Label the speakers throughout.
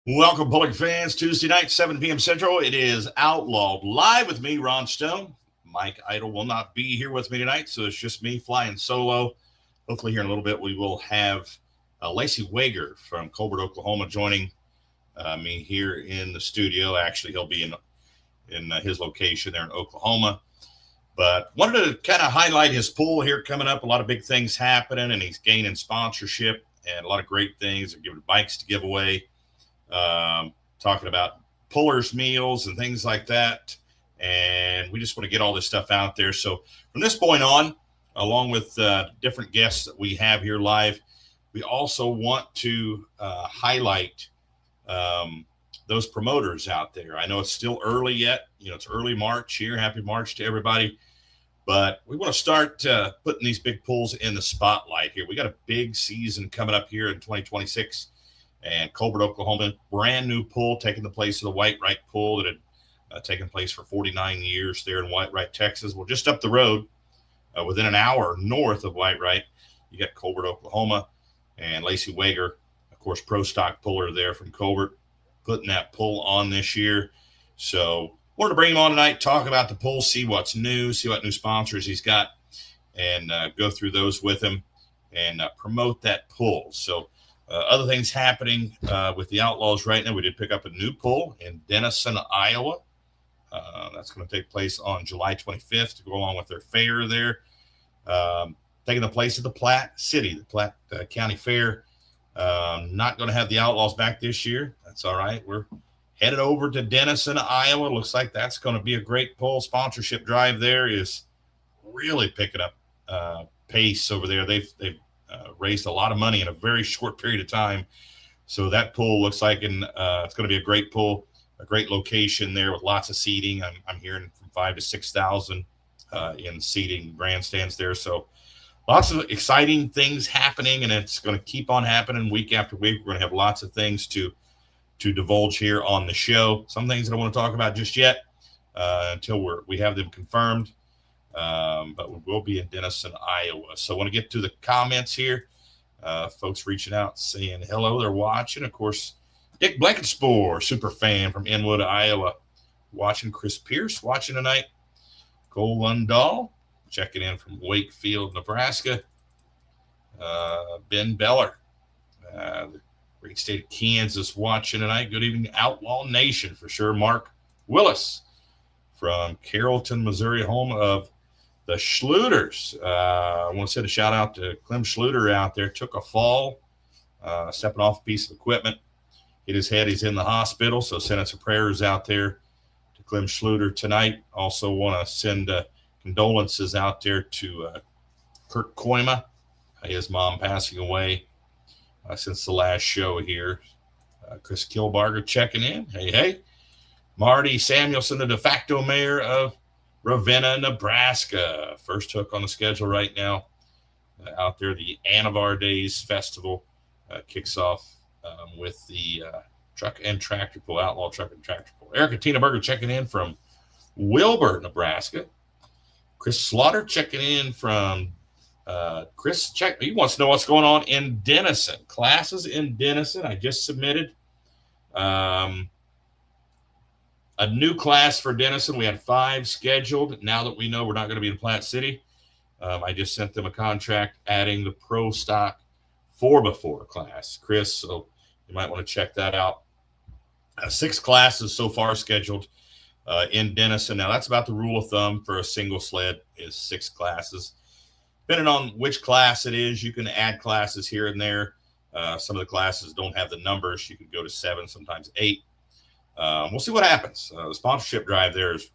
Speaker 1: Welcome, Public fans. Tuesday night, 7 p.m. Central. It is Outlawed live with me, Ron Stone. Mike Idle will not be here with me tonight, so it's just me flying solo. Hopefully, here in a little bit, we will have Lacey Weger from Colbert, Oklahoma, joining me here in the studio. Actually, he'll be in his location there in Oklahoma. But wanted to kind of highlight his pool here coming up. A lot of big things happening, and he's gaining sponsorship and a lot of great things. They're giving bikes to give away. Talking about pullers meals and things like that. And we just want to get all this stuff out there. So from this point on, along with different guests that we have here live, we also want to highlight those promoters out there. I know it's still early yet. It's early March here. Happy March to everybody. But we want to start putting these big pulls in the spotlight here. We got a big season coming up here in 2026. And Colbert, Oklahoma, brand new pool taking the place of the Whitewright pool that had taken place for 49 years there in Whitewright, Texas. Well, just up the road, within an hour north of Whitewright, you got Colbert, Oklahoma, and Lacey Weger, of course, pro stock puller there from Colbert, putting that pull on this year. So wanted to bring him on tonight, talk about the pull, see what's new, see what new sponsors he's got, and go through those with him and promote that pull. So other things happening with the Outlaws right now. We did pick up a new pull in Denison, Iowa. That's going to take place on July 25th to go along with their fair there. Taking the place of the Platte City, the Platte County Fair. Not going to have the Outlaws back this year. That's all right. We're headed over to Denison, Iowa. Looks like that's going to be a great pull. Sponsorship drive there is really picking up pace over there. They've raised a lot of money in a very short period of time. So that pool looks like it's going to be a great pool, a great location there with lots of seating. I'm hearing from 5,000 to 6,000 in seating grandstands there. So lots of exciting things happening, and it's going to keep on happening week after week. We're going to have lots of things to divulge here on the show. Some things I don't want to talk about just yet until we have them confirmed. But we will be in Denison, Iowa. So I want to get to the comments here. Folks reaching out saying hello, they're watching. Of course, Dick Blankenspore, super fan from Inwood, Iowa, watching. Chris Pierce watching tonight. Cole Lundahl checking in from Wakefield, Nebraska. Ben Beller, the great state of Kansas, watching tonight. Good evening, Outlaw Nation for sure. Mark Willis from Carrollton, Missouri, home of the Schluters. I want to send a shout out to Clem Schluter out there. Took a fall, stepping off a piece of equipment, hit his head. He's in the hospital. So sending some prayers out there to Clem Schluter tonight. Also want to send condolences out there to Kurt Koima, his mom passing away since the last show here. Chris Kilbarger checking in. Hey. Marty Samuelson, the de facto mayor of Ravenna, Nebraska. First hook on the schedule right now. Out there, the Anavar Days Festival kicks off with the truck and tractor pull, Outlaw truck and tractor pull. Erica Tinaberger checking in from Wilbur, Nebraska. Chris Slaughter checking in from he wants to know what's going on in Denison. Classes in Denison. I just submitted a new class for Denison. We had 5 scheduled. Now that we know we're not going to be in Platte City, I just sent them a contract adding the pro stock 4x4 class, Chris. So you might want to check that out. 6 classes so far scheduled in Denison. Now that's about the rule of thumb for a single sled is 6 classes. Depending on which class it is, you can add classes here and there. Some of the classes don't have the numbers. You could go to 7, sometimes 8. We'll see what happens. The sponsorship drive there is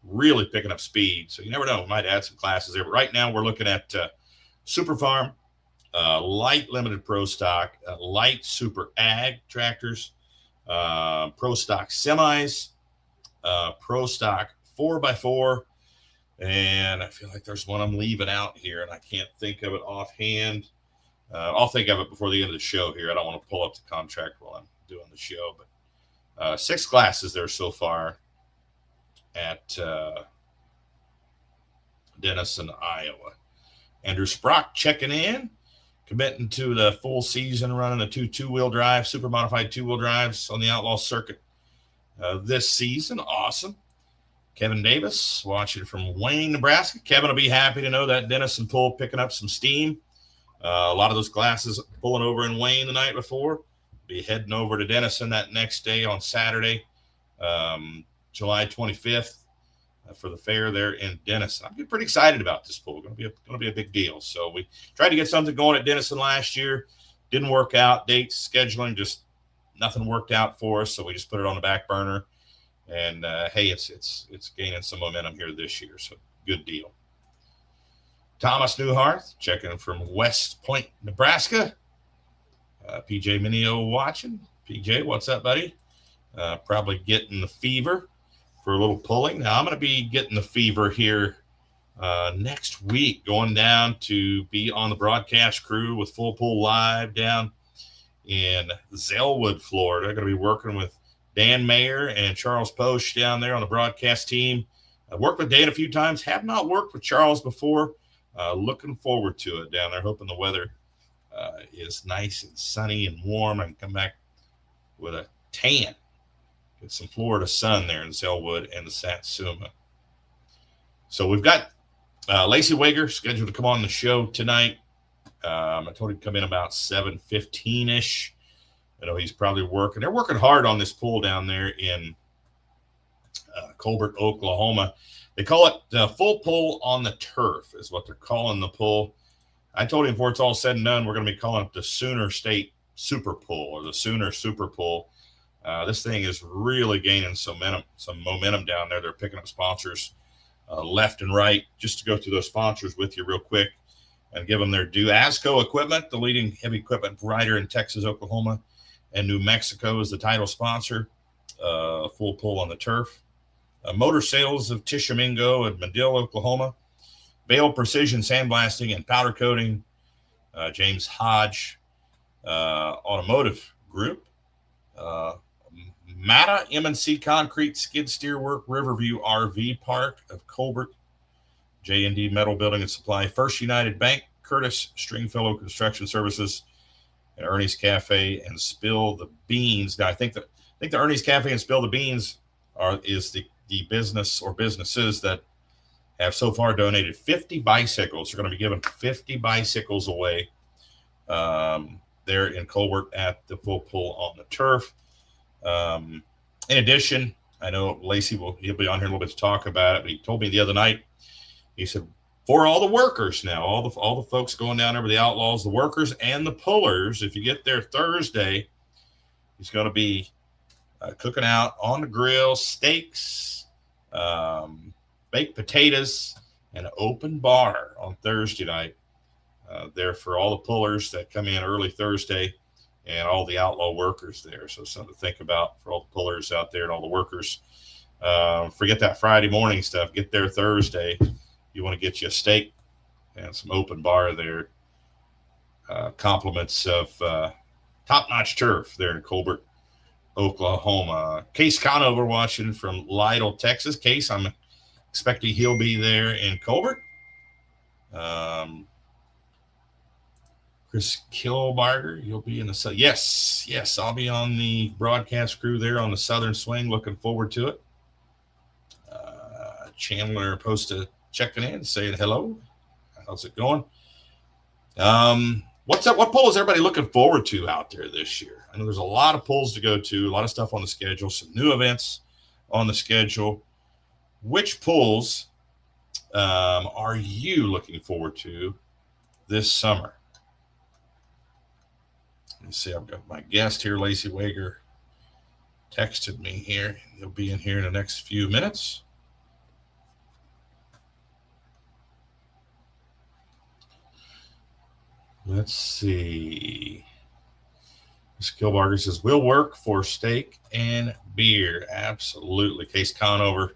Speaker 1: really picking up speed. So you never know. We might add some classes there. But right now we're looking at Super Farm, light limited pro stock, light super ag tractors, pro stock semis, pro stock 4x4. And I feel like there's one I'm leaving out here, and I can't think of it offhand. I'll think of it before the end of the show here. I don't want to pull up the contract while I'm doing the show, but 6 classes there so far at Denison, Iowa. Andrew Sprock checking in. committing to the full season, running the two-wheel drive, super modified two-wheel drives on the Outlaw circuit this season. Awesome. Kevin Davis watching from Wayne, Nebraska. Kevin will be happy to know that Denison pull picking up some steam. A lot of those classes pulling over in Wayne the night before. Be heading over to Denison that next day on Saturday, July 25th, for the fair there in Denison. I'm pretty excited about this pull. Going to be a big deal. So we tried to get something going at Denison last year. Didn't work out. Dates, scheduling, just nothing worked out for us. So we just put it on the back burner. And hey, it's gaining some momentum here this year. So good deal. Thomas Newharth checking from West Point, Nebraska. PJ Minio watching. PJ, what's up, buddy? Probably getting the fever for a little pulling. Now, I'm going to be getting the fever here next week, going down to be on the broadcast crew with Full Pull Live down in Zellwood, Florida. I'm going to be working with Dan Mayer and Charles Posch down there on the broadcast team. I've worked with Dan a few times. Have not worked with Charles before. Looking forward to it down there. Hoping the weather is nice and sunny and warm and come back with a tan. Get some Florida sun there in Zellwood and the Satsuma. So we've got Lacey Weger scheduled to come on the show tonight. I told him to come in about 7:15-ish. I know he's probably working. They're working hard on this pool down there in Colbert, Oklahoma. They call it full pull on the turf is what they're calling the pull. I told him before it's all said and done, we're going to be calling it the Sooner State Super Pull or the Sooner Super Pull. This thing is really gaining some momentum down there. They're picking up sponsors left and right. Just to go through those sponsors with you real quick and give them their due. ASCO Equipment, the leading heavy equipment provider in Texas, Oklahoma, and New Mexico is the title sponsor. Full pull on the turf. Motor Sales of Tishomingo and Medill, Oklahoma. Vail Precision Sandblasting and Powder Coating. James Hodge Automotive Group. Mata M&C Concrete Skid Steer Work, Riverview RV Park of Colbert. J&D Metal Building and Supply. First United Bank. Curtis Stringfellow Construction Services. And Ernie's Cafe and Spill the Beans. Now, I think the Ernie's Cafe and Spill the Beans is the business or businesses that have so far donated 50 bicycles. They're going to be giving 50 bicycles away there in Colbert at the Full Pull on the Turf. In addition, I know Lacey he'll be on here a little bit to talk about it, but he told me the other night, he said, for all the workers now, all the folks going down over the Outlaws, the workers and the pullers, if you get there Thursday, he's going to be cooking out on the grill, steaks, baked potatoes, and an open bar on Thursday night there for all the pullers that come in early Thursday and all the Outlaw workers there. So something to think about for all the pullers out there and all the workers. Forget that Friday morning stuff. Get there Thursday. You want to get you a steak and some open bar there. Compliments of top-notch turf there in Colbert, Oklahoma. Case Conover watching from Lytle, Texas. Case, I'm expecting he'll be there in Colbert. Chris Kilbarger, you'll be in the yes, I'll be on the broadcast crew there on the Southern Swing. Looking forward to it. Chandler posted checking in, saying hello. How's it going? What's up? What poll is everybody looking forward to out there this year? I know there's a lot of polls to go to, a lot of stuff on the schedule, some new events on the schedule. Which polls are you looking forward to this summer? Let me see. I've got my guest here, Lacey Weger, texted me here. He'll be in here in the next few minutes. Let's see. Ms. Kilbarger says, we'll work for steak and beer. Absolutely. Case Conover,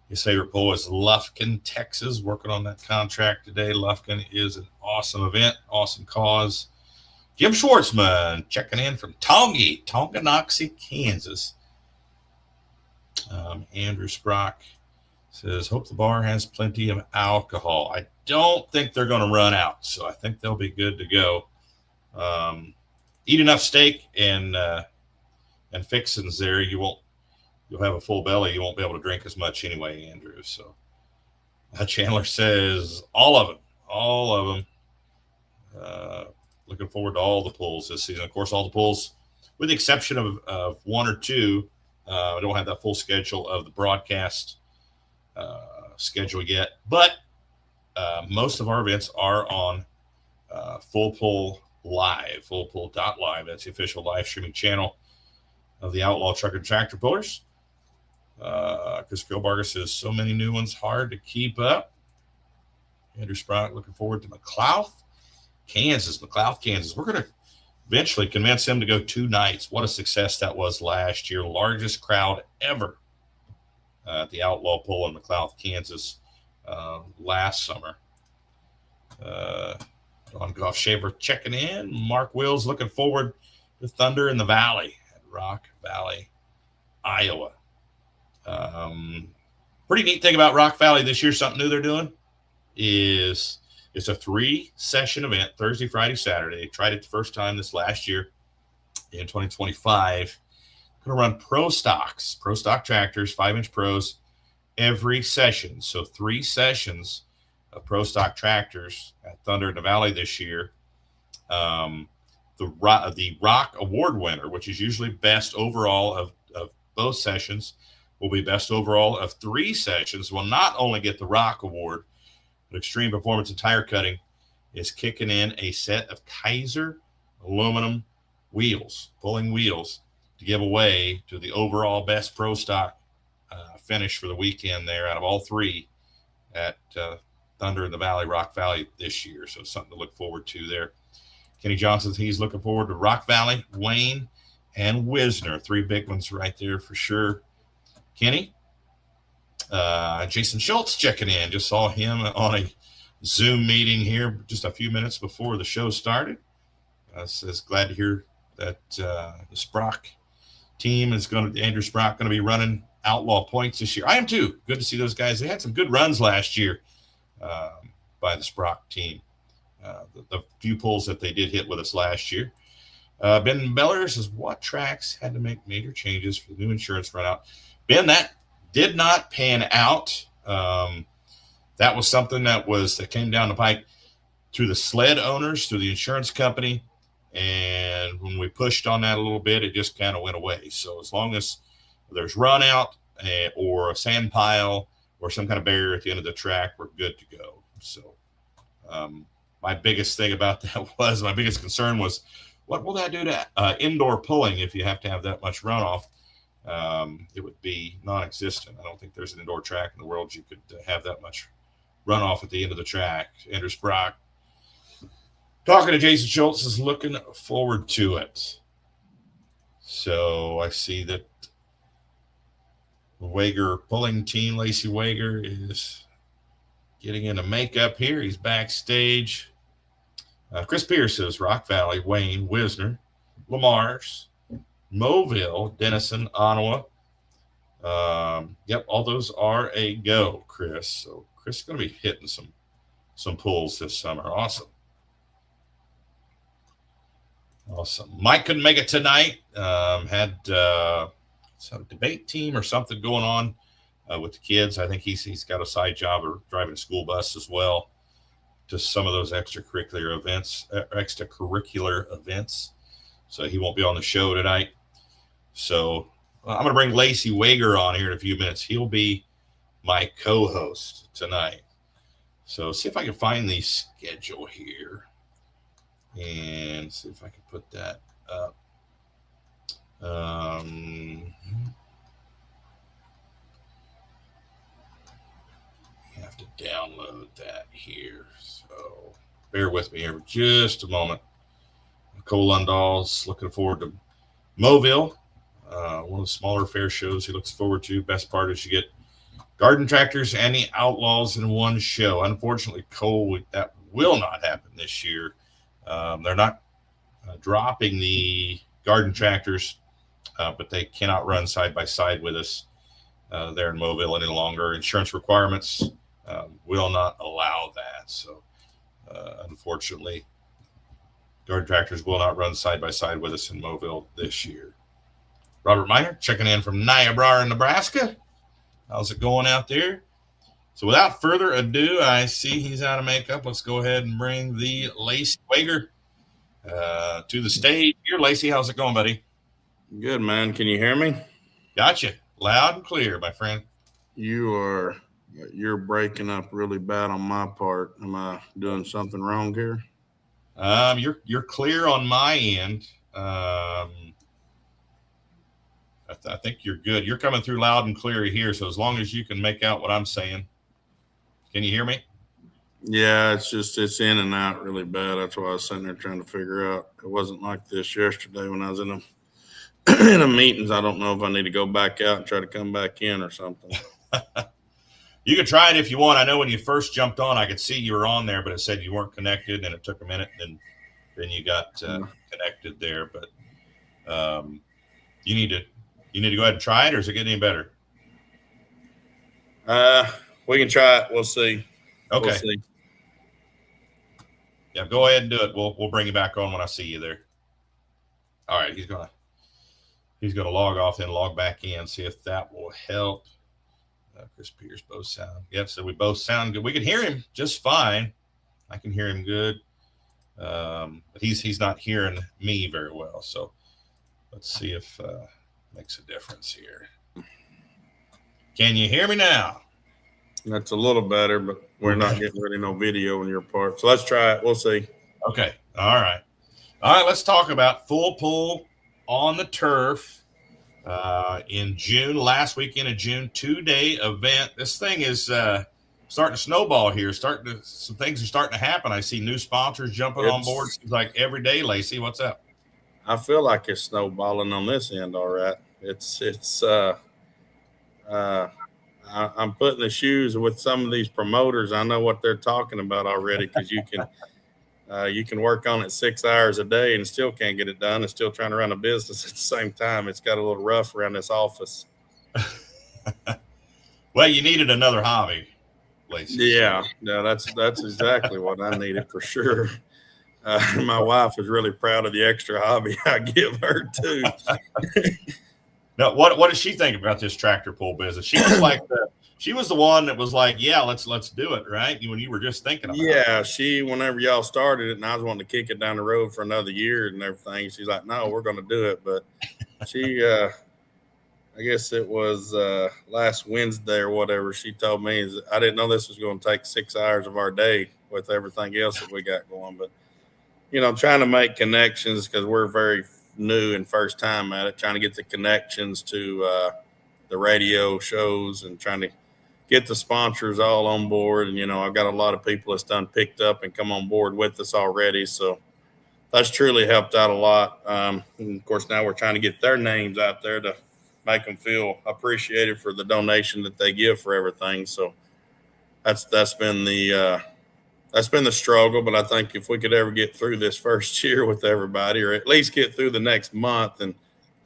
Speaker 1: his favorite poll is Lufkin, Texas, working on that contract today. Lufkin is an awesome event, awesome cause. Jim Schwartzman checking in from Tonganoxie, Kansas. Andrew Sprock says, hope the bar has plenty of alcohol. I don't think they're going to run out, so I think they'll be good to go. Eat enough steak and fixins there, you'll have a full belly. You won't be able to drink as much anyway, Andrew. So Chandler says all of them, all of them. Looking forward to all the pulls this season. Of course, all the pulls, with the exception of one or two. We don't have that full schedule of the broadcast schedule yet, but most of our events are on Full Pull Live, fullpull.live. That's the official live streaming channel of the Outlaw Truck and Tractor Pullers. Chris Gilbarger says so many new ones, hard to keep up. Andrew Sprock looking forward to McLouth, Kansas. We're going to eventually convince him to go 2 nights. What a success that was last year. Largest crowd ever at the Outlaw Pull in McLouth, Kansas last summer. Don Goff Shaver checking in. Mark Wills looking forward to Thunder in the Valley at Rock Valley, Iowa. Pretty neat thing about Rock Valley this year, something new they're doing, is it's a 3-session event, Thursday, Friday, Saturday. They tried it the first time this last year in 2025. Going to run pro stock tractors, 5-inch pros, every session. So 3 sessions of pro stock tractors at Thunder in the Valley this year. The Rock Award winner, which is usually best overall of both sessions, will be best overall of 3 sessions, will not only get the Rock Award, but Extreme Performance and Tire Cutting is kicking in a set of Kaiser aluminum wheels, pulling wheels, to give away to the overall best pro stock finish for the weekend there out of all 3 at Thunder in the Valley, Rock Valley this year. So something to look forward to there. Kenny Johnson, he's looking forward to Rock Valley, Wayne, and Wisner. 3 big ones right there for sure. Kenny. Jason Schultz checking in. Just saw him on a Zoom meeting here just a few minutes before the show started. Says glad to hear that the Sprock team is Andrew Sprock going to be running Outlaw points this year. I am too. Good to see those guys. They had some good runs last year by the Sprock team. The few pulls that they did hit with us last year. Ben Beller says, what tracks had to make major changes for the new insurance run out? Ben, that did not pan out. That was something that came down the pipe through the sled owners, through the insurance company. And when we pushed on that a little bit, it just kind of went away. So as long as there's run out or a sand pile or some kind of barrier at the end of the track, we're good to go. So my biggest thing about that my biggest concern was, what will that do to indoor pulling if you have to have that much runoff? It would be non-existent. I don't think there's an indoor track in the world you could have that much runoff at the end of the track. Andrew Sprock talking to Jason Schultz is looking forward to it. So I see that the Wager pulling team, Lacey Weger, is getting into makeup here. He's backstage. Chris Pierce says Rock Valley, Wayne, Wisner, Lamar's, Mobile, Denison, Ottawa. Yep, all those are a go, Chris. So Chris is going to be hitting some pulls this summer. Awesome. Mike couldn't make it tonight. Had some debate team or something going on with the kids. I think he's got a side job or driving a school bus as well. Just some of those extracurricular events. So he won't be on the show tonight. So I'm going to bring Lacey Weger on here in a few minutes. He'll be my co-host tonight. So see if I can find the schedule here and see if I can put that up. You have to download that here. So bear with me here for just a moment. Cole Lundall's looking forward to Mobile, one of the smaller fair shows he looks forward to. Best part is you get garden tractors and the Outlaws in one show. Unfortunately, Cole, that will not happen this year. They're not dropping the garden tractors, but they cannot run side by side with us there in Mobile any longer. Insurance requirements will not allow that. So, unfortunately, Dart tractors will not run side by side with us in Mobile this year. Robert Miner checking in from Niobrara, Nebraska. How's it going out there? So without further ado, I see he's out of makeup. Let's go ahead and bring the Lacey Weger to the stage. Here, Lacey, how's it going, buddy?
Speaker 2: Good, man. Can you hear me?
Speaker 1: Gotcha. Loud and clear, my friend.
Speaker 2: You're breaking up really bad on my part. Am I doing something wrong here?
Speaker 1: You're clear on my end. I think you're good. You're coming through loud and clear here. So as long as you can make out what I'm saying, can you hear me?
Speaker 2: Yeah, it's in and out really bad. That's why I was sitting there trying to figure out. It wasn't like this yesterday when I was in a meetings. I don't know if I need to go back out and try to come back in or something.
Speaker 1: You can try it if you want. I know when you first jumped on, I could see you were on there, but it said you weren't connected, and it took a minute, and then you got connected there. But you need to go ahead and try it, or is it getting any better?
Speaker 2: We can try it. We'll see.
Speaker 1: Okay.
Speaker 2: We'll see.
Speaker 1: Yeah, go ahead and do it. We'll bring you back on when I see you there. All right, he's gonna log off, then log back in, see if that will help. Chris Peters both sound. Yep, so we both sound good. We can hear him just fine. I can hear him good. But he's not hearing me very well. So let's see if makes a difference here. Can you hear me now?
Speaker 2: That's a little better, but we're not getting really no video on your part. So let's try it. We'll see.
Speaker 1: Okay. All right. Let's talk about full pull on the turf. In June, last weekend of June, 2-day event. This thing is starting to snowball here. Some things are starting to happen. I see new sponsors jumping on board. Seems like every day. Lacey, what's up?
Speaker 2: I feel like it's snowballing on this end. All right, I'm putting the shoes with some of these promoters. I know what they're talking about already because you can work on it 6 hours a day and still can't get it done and still trying to run a business at the same time. It's got a little rough around this office.
Speaker 1: Well, you needed another hobby, Lacey.
Speaker 2: Yeah, that's exactly what I needed for sure. My wife is really proud of the extra hobby I give her too.
Speaker 1: Now, what does she think about this tractor pull business? She was the one that was like, yeah, let's do it, right? When you were just thinking about it.
Speaker 2: Whenever y'all started it and I was wanting to kick it down the road for another year and everything, she's like, no, we're going to do it. But she, I guess it was last Wednesday or whatever, she told me, is I didn't know this was going to take 6 hours of our day with everything else that we got going. But, trying to make connections because we're very new and first time at it, trying to get the connections to the radio shows and trying to get the sponsors all on board. And, I've got a lot of people that's done picked up and come on board with us already. So that's truly helped out a lot. And of course, now we're trying to get their names out there to make them feel appreciated for the donation that they give for everything. So that's been the struggle. But I think if we could ever get through this first year with everybody, or at least get through the next month, and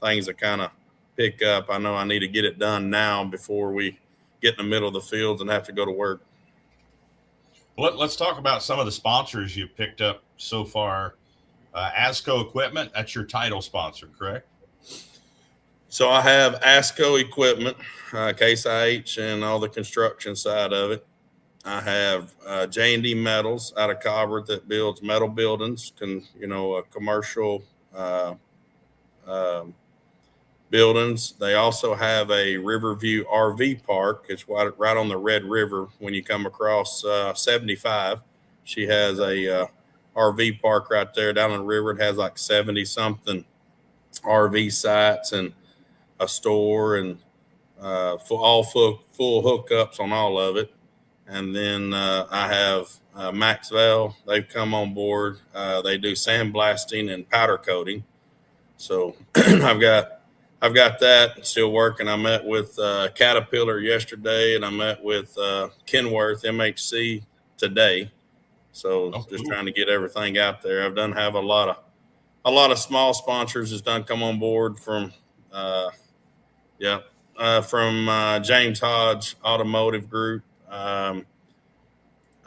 Speaker 2: things will kind of pick up. I know I need to get it done now before we get in the middle of the fields and have to go to work.
Speaker 1: Well, let's talk about some of the sponsors you've picked up so far. ASCO Equipment, that's your title sponsor, correct?
Speaker 2: So I have ASCO Equipment, Case IH, and all the construction side of it. I have J&D Metals out of Colbert that builds metal buildings, commercial buildings. They also have a Riverview RV park. It's right on the Red River when you come across 75. She has a RV park right there down on the river. It has like 70-something RV sites and a store and full hookups on all of it. And then I have Maxwell. They've come on board. They do sandblasting and powder coating. So I've got that still working. I met with Caterpillar yesterday, and I met with Kenworth MHC today. So just trying to get everything out there. I've done have a lot of small sponsors has done come on board from James Hodge Automotive Group.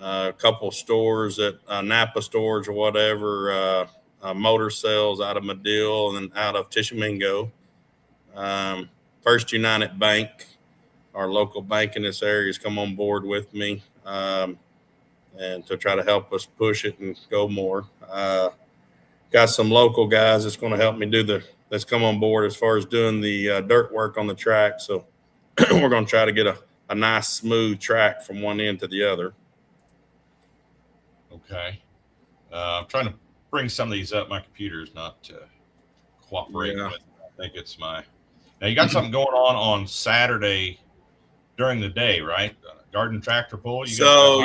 Speaker 2: A couple of stores at Napa stores or whatever. motor sales out of Medill and out of Tishomingo. First United Bank, our local bank in this area, has come on board with me and to try to help us push it and go more. Got some local guys that's going to help me that's come on board as far as doing the dirt work on the track. So we're going to try to get a nice smooth track from one end to the other.
Speaker 1: Okay. I'm trying to bring some of these up. My computer's not cooperating with. I think it's now you got something going on Saturday during the day, right? Garden tractor pull.
Speaker 2: So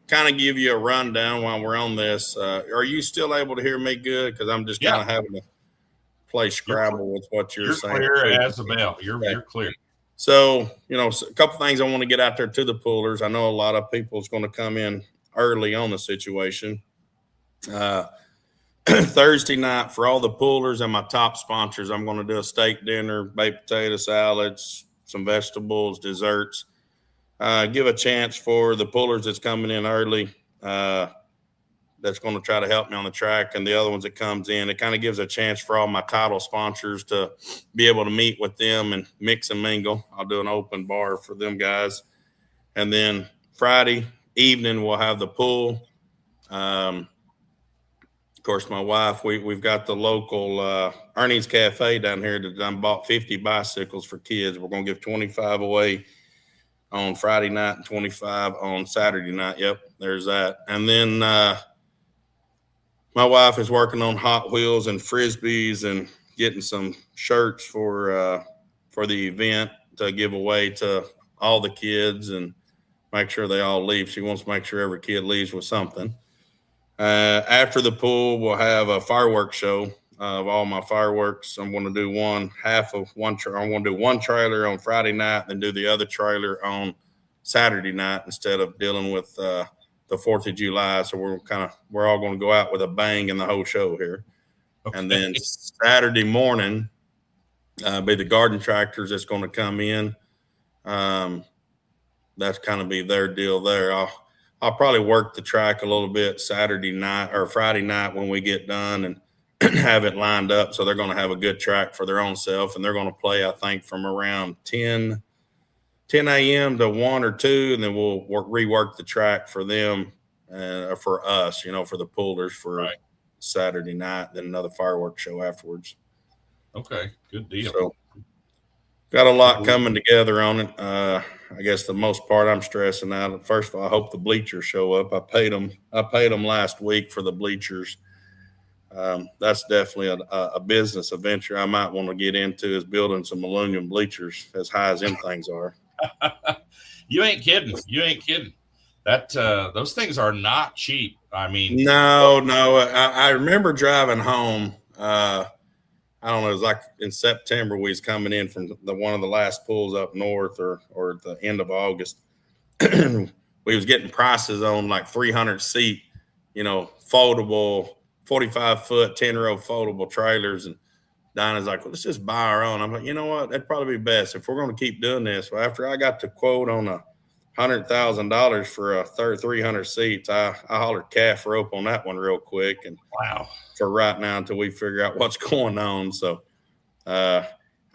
Speaker 2: kind of give you a rundown while we're on this. Are you still able to hear me good? Because I'm just kind of having to play Scrabble with what you're saying.
Speaker 1: You're clear as a bell. You're clear.
Speaker 2: So, a couple things I want to get out there to the pullers. I know a lot of people is going to come in early on the situation. Thursday night, for all the pullers and my top sponsors, I'm going to do a steak dinner, baked potato salads, some vegetables, desserts. Give a chance for the pullers that's coming in early that's going to try to help me on the track, and the other ones that comes in. It kind of gives a chance for all my title sponsors to be able to meet with them and mix and mingle. I'll do an open bar for them guys. And then Friday evening, we'll have the pull. Of course, my wife, we've got the local Ernie's Cafe down here that I bought 50 bicycles for kids. We're going to give 25 away on Friday night and 25 on Saturday night. Yep, there's that. And then my wife is working on Hot Wheels and Frisbees and getting some shirts for the event to give away to all the kids and make sure they all leave. She wants to make sure every kid leaves with something. After the pool, we'll have a fireworks show of all my fireworks. I'm going to do I'm going to do one trailer on Friday night, then do the other trailer on Saturday night instead of dealing with the 4th of July. So we're all going to go out with a bang in the whole show here. Okay. And then Saturday morning, be the garden tractors that's going to come in. That's kind of be their deal there. I'll probably work the track a little bit Saturday night or Friday night when we get done and have it lined up. So they're going to have a good track for their own self. And they're going to play, I think, from around 10 a.m. to 1 or 2. And then we'll rework the track for them, for us, for the pullers for Saturday night, then another fireworks show afterwards.
Speaker 1: Okay, good deal.
Speaker 2: So got a lot coming together on it. I guess the most part I'm stressing out. First of all, I hope the bleachers show up. I paid them last week for the bleachers. That's definitely a business adventure I might want to get into, is building some aluminum bleachers as high as them things are.
Speaker 1: You ain't kidding. That those things are not cheap. I mean,
Speaker 2: no. I remember driving home. I don't know, it was like in September, we was coming in from one of the last pulls up north or at the end of August. We was getting prices on like 300 seat, foldable, 45-foot, 10-row foldable trailers. And Dinah's like, well, let's just buy our own. I'm like, you know what? That'd probably be best if we're going to keep doing this. Well, after I got the quote on $100,000 for a 300 seats, I hollered calf rope on that one real quick. And
Speaker 1: wow.
Speaker 2: For right now until we figure out what's going on. So I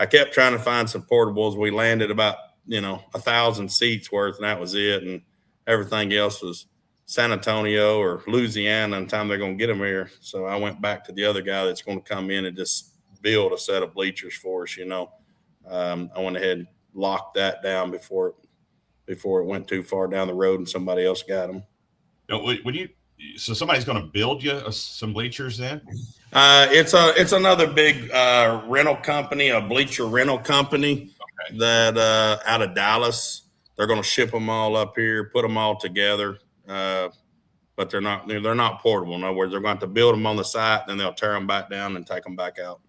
Speaker 2: kept trying to find some portables. We landed about, 1,000 seats worth, and that was it. And everything else was San Antonio or Louisiana and the time they're going to get them here. So I went back to the other guy that's going to come in and just build a set of bleachers for us, I went ahead and locked that down before it went too far down the road and somebody else got them.
Speaker 1: So somebody's going to build you some bleachers then?
Speaker 2: It's another big rental company, a bleacher rental company that out of Dallas. They're going to ship them all up here, put them all together, but they're not portable. In other words, they're going to have to build them on the site, then they'll tear them back down and take them back out.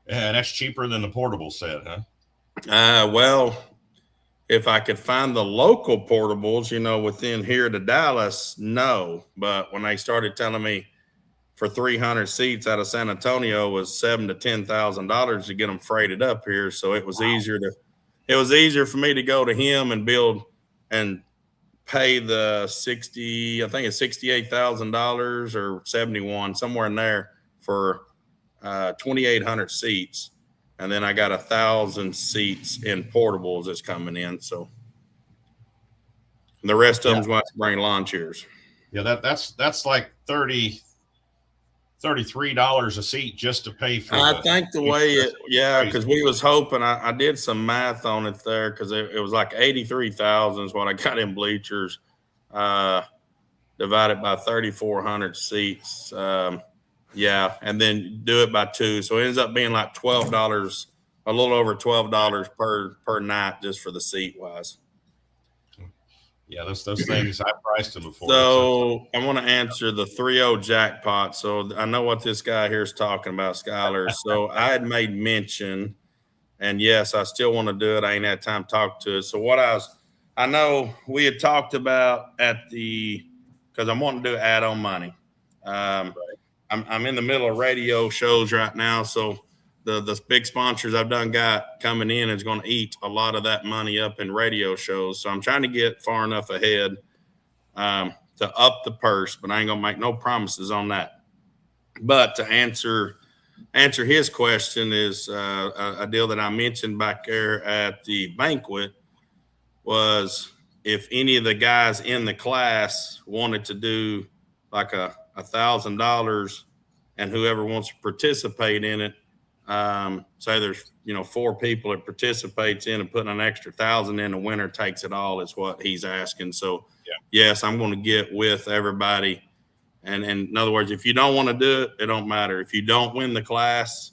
Speaker 1: And that's cheaper than the portable set, huh?
Speaker 2: Well, if I could find the local portables, within here to Dallas, no. But when they started telling me for 300 seats out of San Antonio was $7,000 to $10,000 to get them freighted up here, so it was easier for me to go to him and build and pay the 60, I think it's $68,000 or 71, somewhere in there for 2,800 seats. And then I got 1,000 seats in portables that's coming in. So the rest of them's going to bring lawn chairs.
Speaker 1: Yeah, that's like $33 a seat just to pay for.
Speaker 2: I think the way it, because we was hoping, I did some math on it there, because it was like 83,000 is what I got in bleachers, divided by 3,400 seats. Yeah, and then do it by 2, so it ends up being like $12, a little over $12 per night just for the seat wise.
Speaker 1: Yeah, those things I priced them before.
Speaker 2: So I want to answer the 3-0 jackpot. So I know what this guy here is talking about, Skylar. So I had made mention, and yes, I still want to do it. I ain't had time to talk to it. So I know we had talked about because I'm wanting to do add-on money. I'm in the middle of radio shows right now, so the big sponsors I've got coming in is going to eat a lot of that money up in radio shows. So I'm trying to get far enough ahead to up the purse, but I ain't going to make no promises on that. But to answer his question is a deal that I mentioned back there at the banquet was if any of the guys in the class wanted to do like $1,000 and whoever wants to participate in it, say there's 4 people that participates in and putting an extra 1,000 in, the winner takes it all is what he's asking. So yes, I'm going to get with everybody, and in other words, if you don't want to do it, it don't matter. If you don't win the class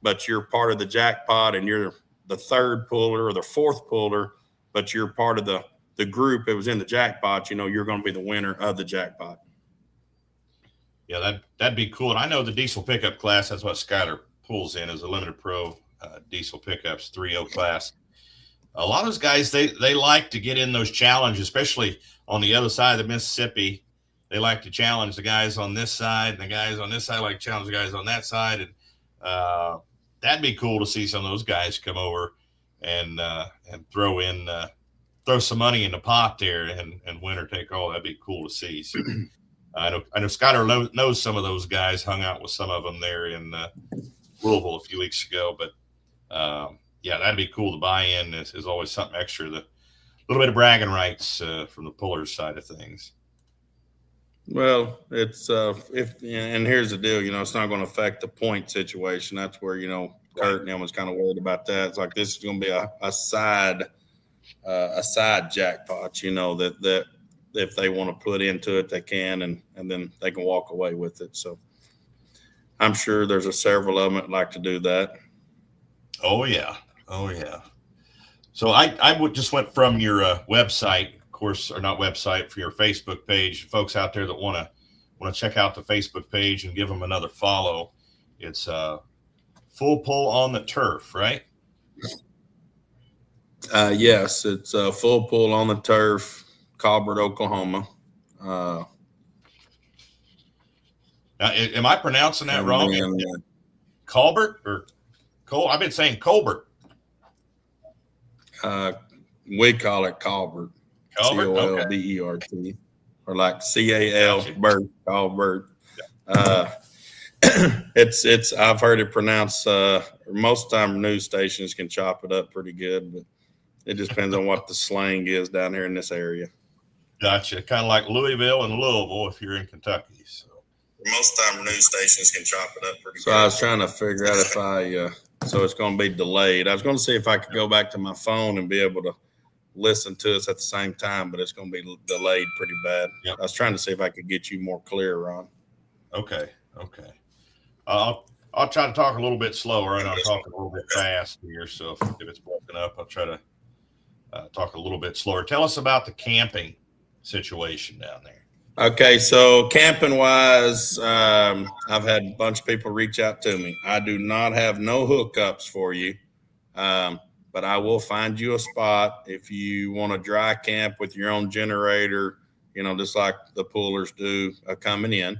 Speaker 2: but you're part of the jackpot and you're the 3rd puller or the 4th puller, but you're part of the group that was in the jackpot, you're going to be the winner of the jackpot.
Speaker 1: Yeah, that'd be cool. And I know the diesel pickup class, that's what Skyler pulls in, as a limited pro diesel pickups 3.0 class. A lot of those guys, they like to get in those challenges, especially on the other side of the Mississippi. They like to challenge the guys on this side, and the guys on this side like to challenge the guys on that side. And that'd be cool to see some of those guys come over and throw some money in the pot there and win or take all. That'd be cool to see. So, I know Skyler knows some of those guys, hung out with some of them there in Louisville a few weeks ago. But that'd be cool to buy in. Is always something extra. The little bit of bragging rights from the pullers side of things.
Speaker 2: Well, it's and here's the deal. It's not going to affect the point situation. That's where Kurt and him was kind of worried about that. It's like this is going to be a side jackpot. That if they want to put into it, they can, and then they can walk away with it. So I'm sure there's several of them that like to do that.
Speaker 1: Oh yeah. So I just went from your website, of course, or not website, for your Facebook page. Folks out there that want to check out the Facebook page and give them another follow. It's Full Pull on the Turf, right?
Speaker 2: Yes, it's Full Pull on the Turf, Colbert, Oklahoma.
Speaker 1: Now, am I pronouncing that wrong? Colbert or Cole? I've been saying Colbert.
Speaker 2: We call it Colbert. Colbert, or like CAL Bert, Colbert. It's I've heard it pronounced. Most of the time, news stations can chop it up pretty good, but it just depends on what the slang is down here in this area.
Speaker 1: Gotcha. Kind of like Louisville and Louisville if you're in Kentucky. So
Speaker 2: most time news stations can chop it up pretty good. So I was trying to figure out if so it's going to be delayed. I was going to see if I could go back to my phone and be able to listen to us at the same time, but it's going to be delayed pretty bad. Yep. I was trying to see if I could get you more clear, Ron.
Speaker 1: Okay. I'll try to talk a little bit slower, and I'm talking a little bit fast here. So if it's broken up, I'll try to talk a little bit slower. Tell us about the camping situation down there.
Speaker 2: Okay, so camping wise, I've had a bunch of people reach out to me. I do not have no hookups for you, but I will find you a spot if you want to dry camp with your own generator, just like the pullers do coming in.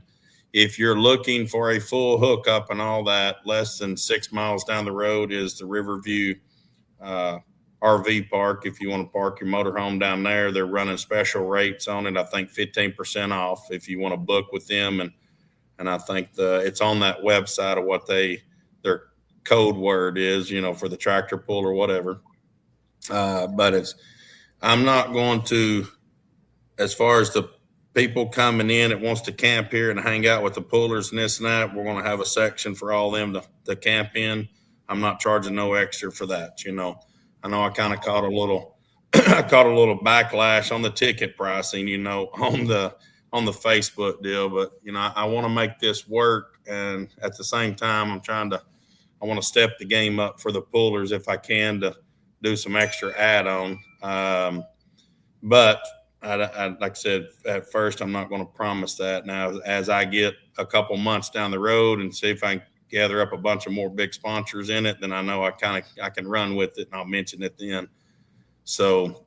Speaker 2: If you're looking for a full hookup and all that, less than 6 miles down the road is the Riverview RV park. If you want to park your motorhome down there, they're running special rates on it. I think 15% off if you want to book with them. And I think it's on that website of what their code word is, for the tractor pull or whatever. But I'm not going to, as far as the people coming in that wants to camp here and hang out with the pullers and this and that, we're going to have a section for all them to camp in. I'm not charging no extra for that. I know I kind of caught a little backlash on the ticket pricing, on the Facebook deal, but I want to make this work. And at the same time, I want to step the game up for the pullers if I can to do some extra add-on. But I like I said, at first, I'm not going to promise that. Now, as I get a couple months down the road and see if I can gather up a bunch of more big sponsors in it, then I know I can run with it, and I'll mention it then. So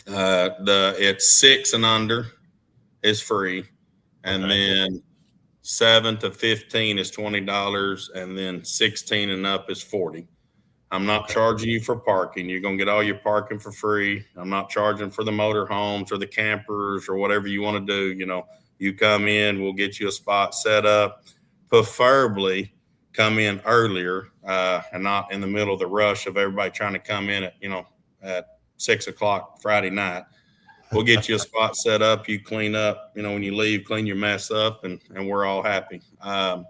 Speaker 2: it's 6 and under is free, and then 7 to 15 is $20, and then 16 and up is $40. I'm not charging you for parking. You're going to get all your parking for free. I'm not charging for the motor homes or the campers or whatever you want to do. You come in, we'll get you a spot set up. Preferably come in earlier and not in the middle of the rush of everybody trying to come in at 6 o'clock Friday night. We'll get you a spot set up. You clean up, when you leave, clean your mess up, and we're all happy. And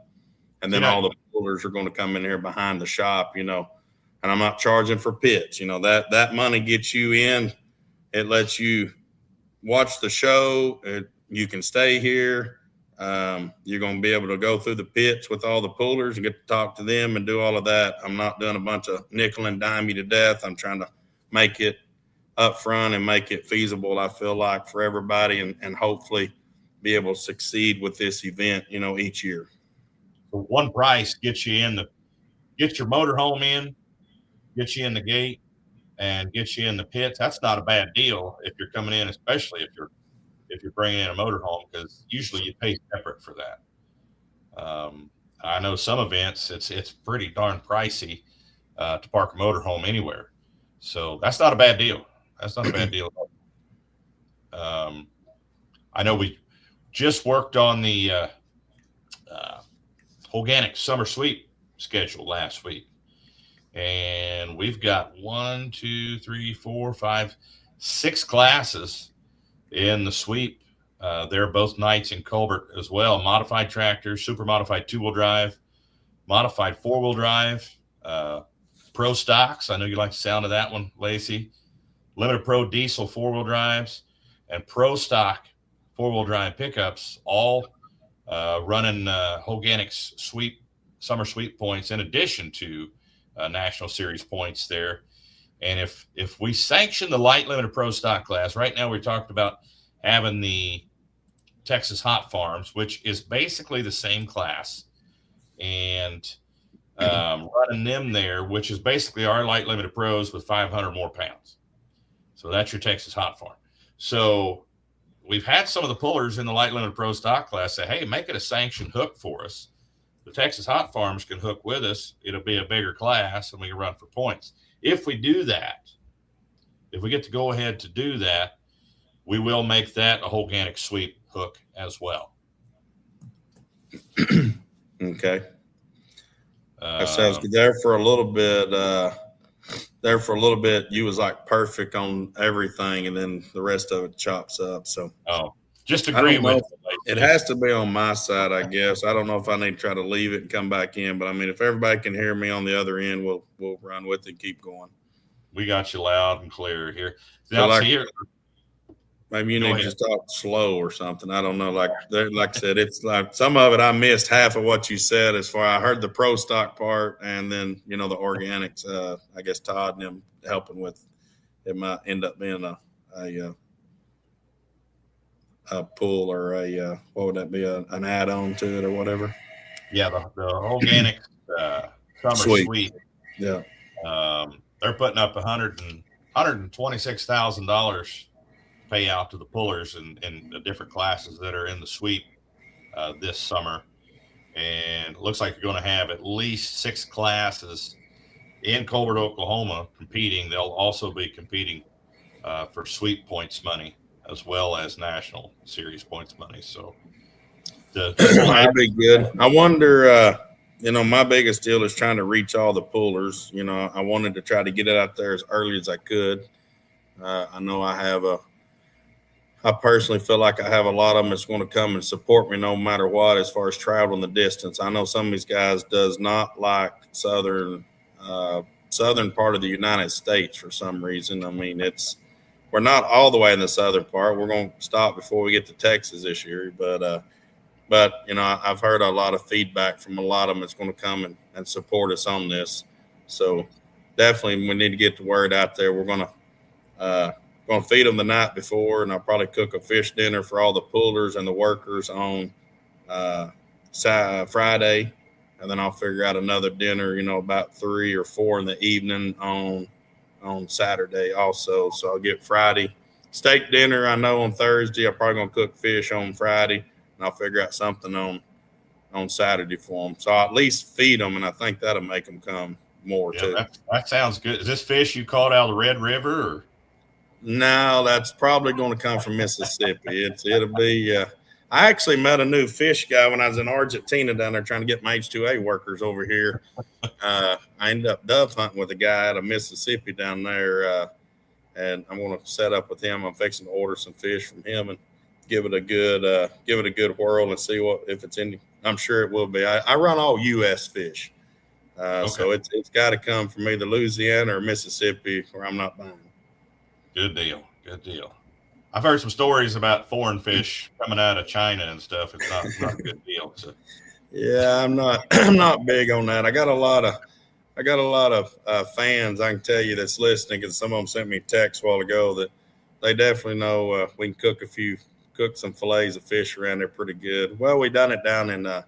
Speaker 2: then all the pullers are going to come in here behind the shop, and I'm not charging for pits. That money gets you in. It lets you watch the show. You can stay here. You're going to be able to go through the pits with all the pullers and get to talk to them and do all of that. I'm not doing a bunch of nickel and dime you to death. I'm trying to make it up front and make it feasible, I feel like, for everybody, and hopefully be able to succeed with this event, each year.
Speaker 1: So one price gets you get your motorhome in, get you in the gate, and get you in the pits. That's not a bad deal if you're coming in, especially if you're bringing in a motorhome, because usually you pay separate for that. I know some events it's pretty darn pricey to park a motorhome anywhere, so that's not a bad deal. That's not a bad deal. I know we just worked on the organic summer sweep schedule last week. And we've got 6 classes in the sweep. They're both nights in Colbert as well. Modified tractors, super modified 2-wheel drive, modified 4-wheel drive, pro stocks. I know you like the sound of that one, Lacey. Limited pro diesel 4-wheel drives and pro stock 4-wheel drive pickups, all running Hoganics summer sweep points in addition to National Series points there. And if we sanction the light limited pro stock class, right now we talked about having the Texas Hot Farms, which is basically the same class, and running them there, which is basically our light limited pros with 500 more pounds. So that's your Texas Hot Farm. So we've had some of the pullers in the light limited pro stock class say, hey, make it a sanctioned hook for us. The Texas Hot Farms can hook with us. It'll be a bigger class, and we can run for points. If we do that, if we get to go ahead to do that, we will make that a Hoganic sweep hook as well.
Speaker 2: Okay. That sounds good. There for a little bit, you was like perfect on everything, and then the rest of it chops up. So
Speaker 1: just agree with
Speaker 2: it. Has to be on my side, I guess. I don't know if I need to try to leave it and come back in, but I mean, if everybody can hear me on the other end, we'll run with it and keep going.
Speaker 1: We got you loud and clear here.
Speaker 2: Now, maybe you need to just talk slow or something. I don't know. Like I said, it's like some of it I missed half of what you said. As far I heard the pro stock part, and then the organics. I guess Todd and him helping with it might end up being a pull or what would that be, an add-on to it or whatever.
Speaker 1: Yeah, the organic summer sweep.
Speaker 2: Yeah,
Speaker 1: they're putting up $126,000 payout to the pullers in the different classes that are in the sweep this summer, and it looks like you're going to have at least 6 classes in Colbert, Oklahoma, competing. They'll also be competing for sweep points money as well as national series points money. So
Speaker 2: that'd be good. I wonder, my biggest deal is trying to reach all the pullers. I wanted to try to get it out there as early as I could. I know I personally feel like I have a lot of them that's going to come and support me no matter what, as far as traveling the distance. I know some of these guys does not like southern part of the United States for some reason. I mean, we're not all the way in the southern part. We're going to stop before we get to Texas this year, but I've heard a lot of feedback from a lot of them that's going to come and support us on this. So definitely we need to get the word out there. We're going to feed them the night before, and I'll probably cook a fish dinner for all the pullers and the workers on Friday. And then I'll figure out another dinner, about 3 or 4 in the evening on Saturday also. So I'll get Friday steak dinner. I know on Thursday, I'm probably going to cook fish on Friday, and I'll figure out something on Saturday for them. So I'll at least feed them, and I think that'll make them come more too.
Speaker 1: That sounds good. Is this fish you caught out of the Red River? Or?
Speaker 2: No, that's probably going to come from Mississippi. It'll be. I actually met a new fish guy when I was in Argentina down there trying to get my H2A workers over here. I ended up dove hunting with a guy out of Mississippi down there, and I'm going to set up with him. I'm fixing to order some fish from him and give it a good whirl and see if it's in. I'm sure it will be. I run all U.S. fish, okay. So it's got to come from either Louisiana or Mississippi, or I'm not buying.
Speaker 1: Good deal. I've heard some stories about foreign fish coming out of China and stuff. It's not a good deal. So.
Speaker 2: Yeah, I'm not big on that. I got a lot of fans, I can tell you, that's listening, because some of them sent me a text a while ago that they definitely know we can cook some fillets of fish around there pretty good. Well, we done it down in I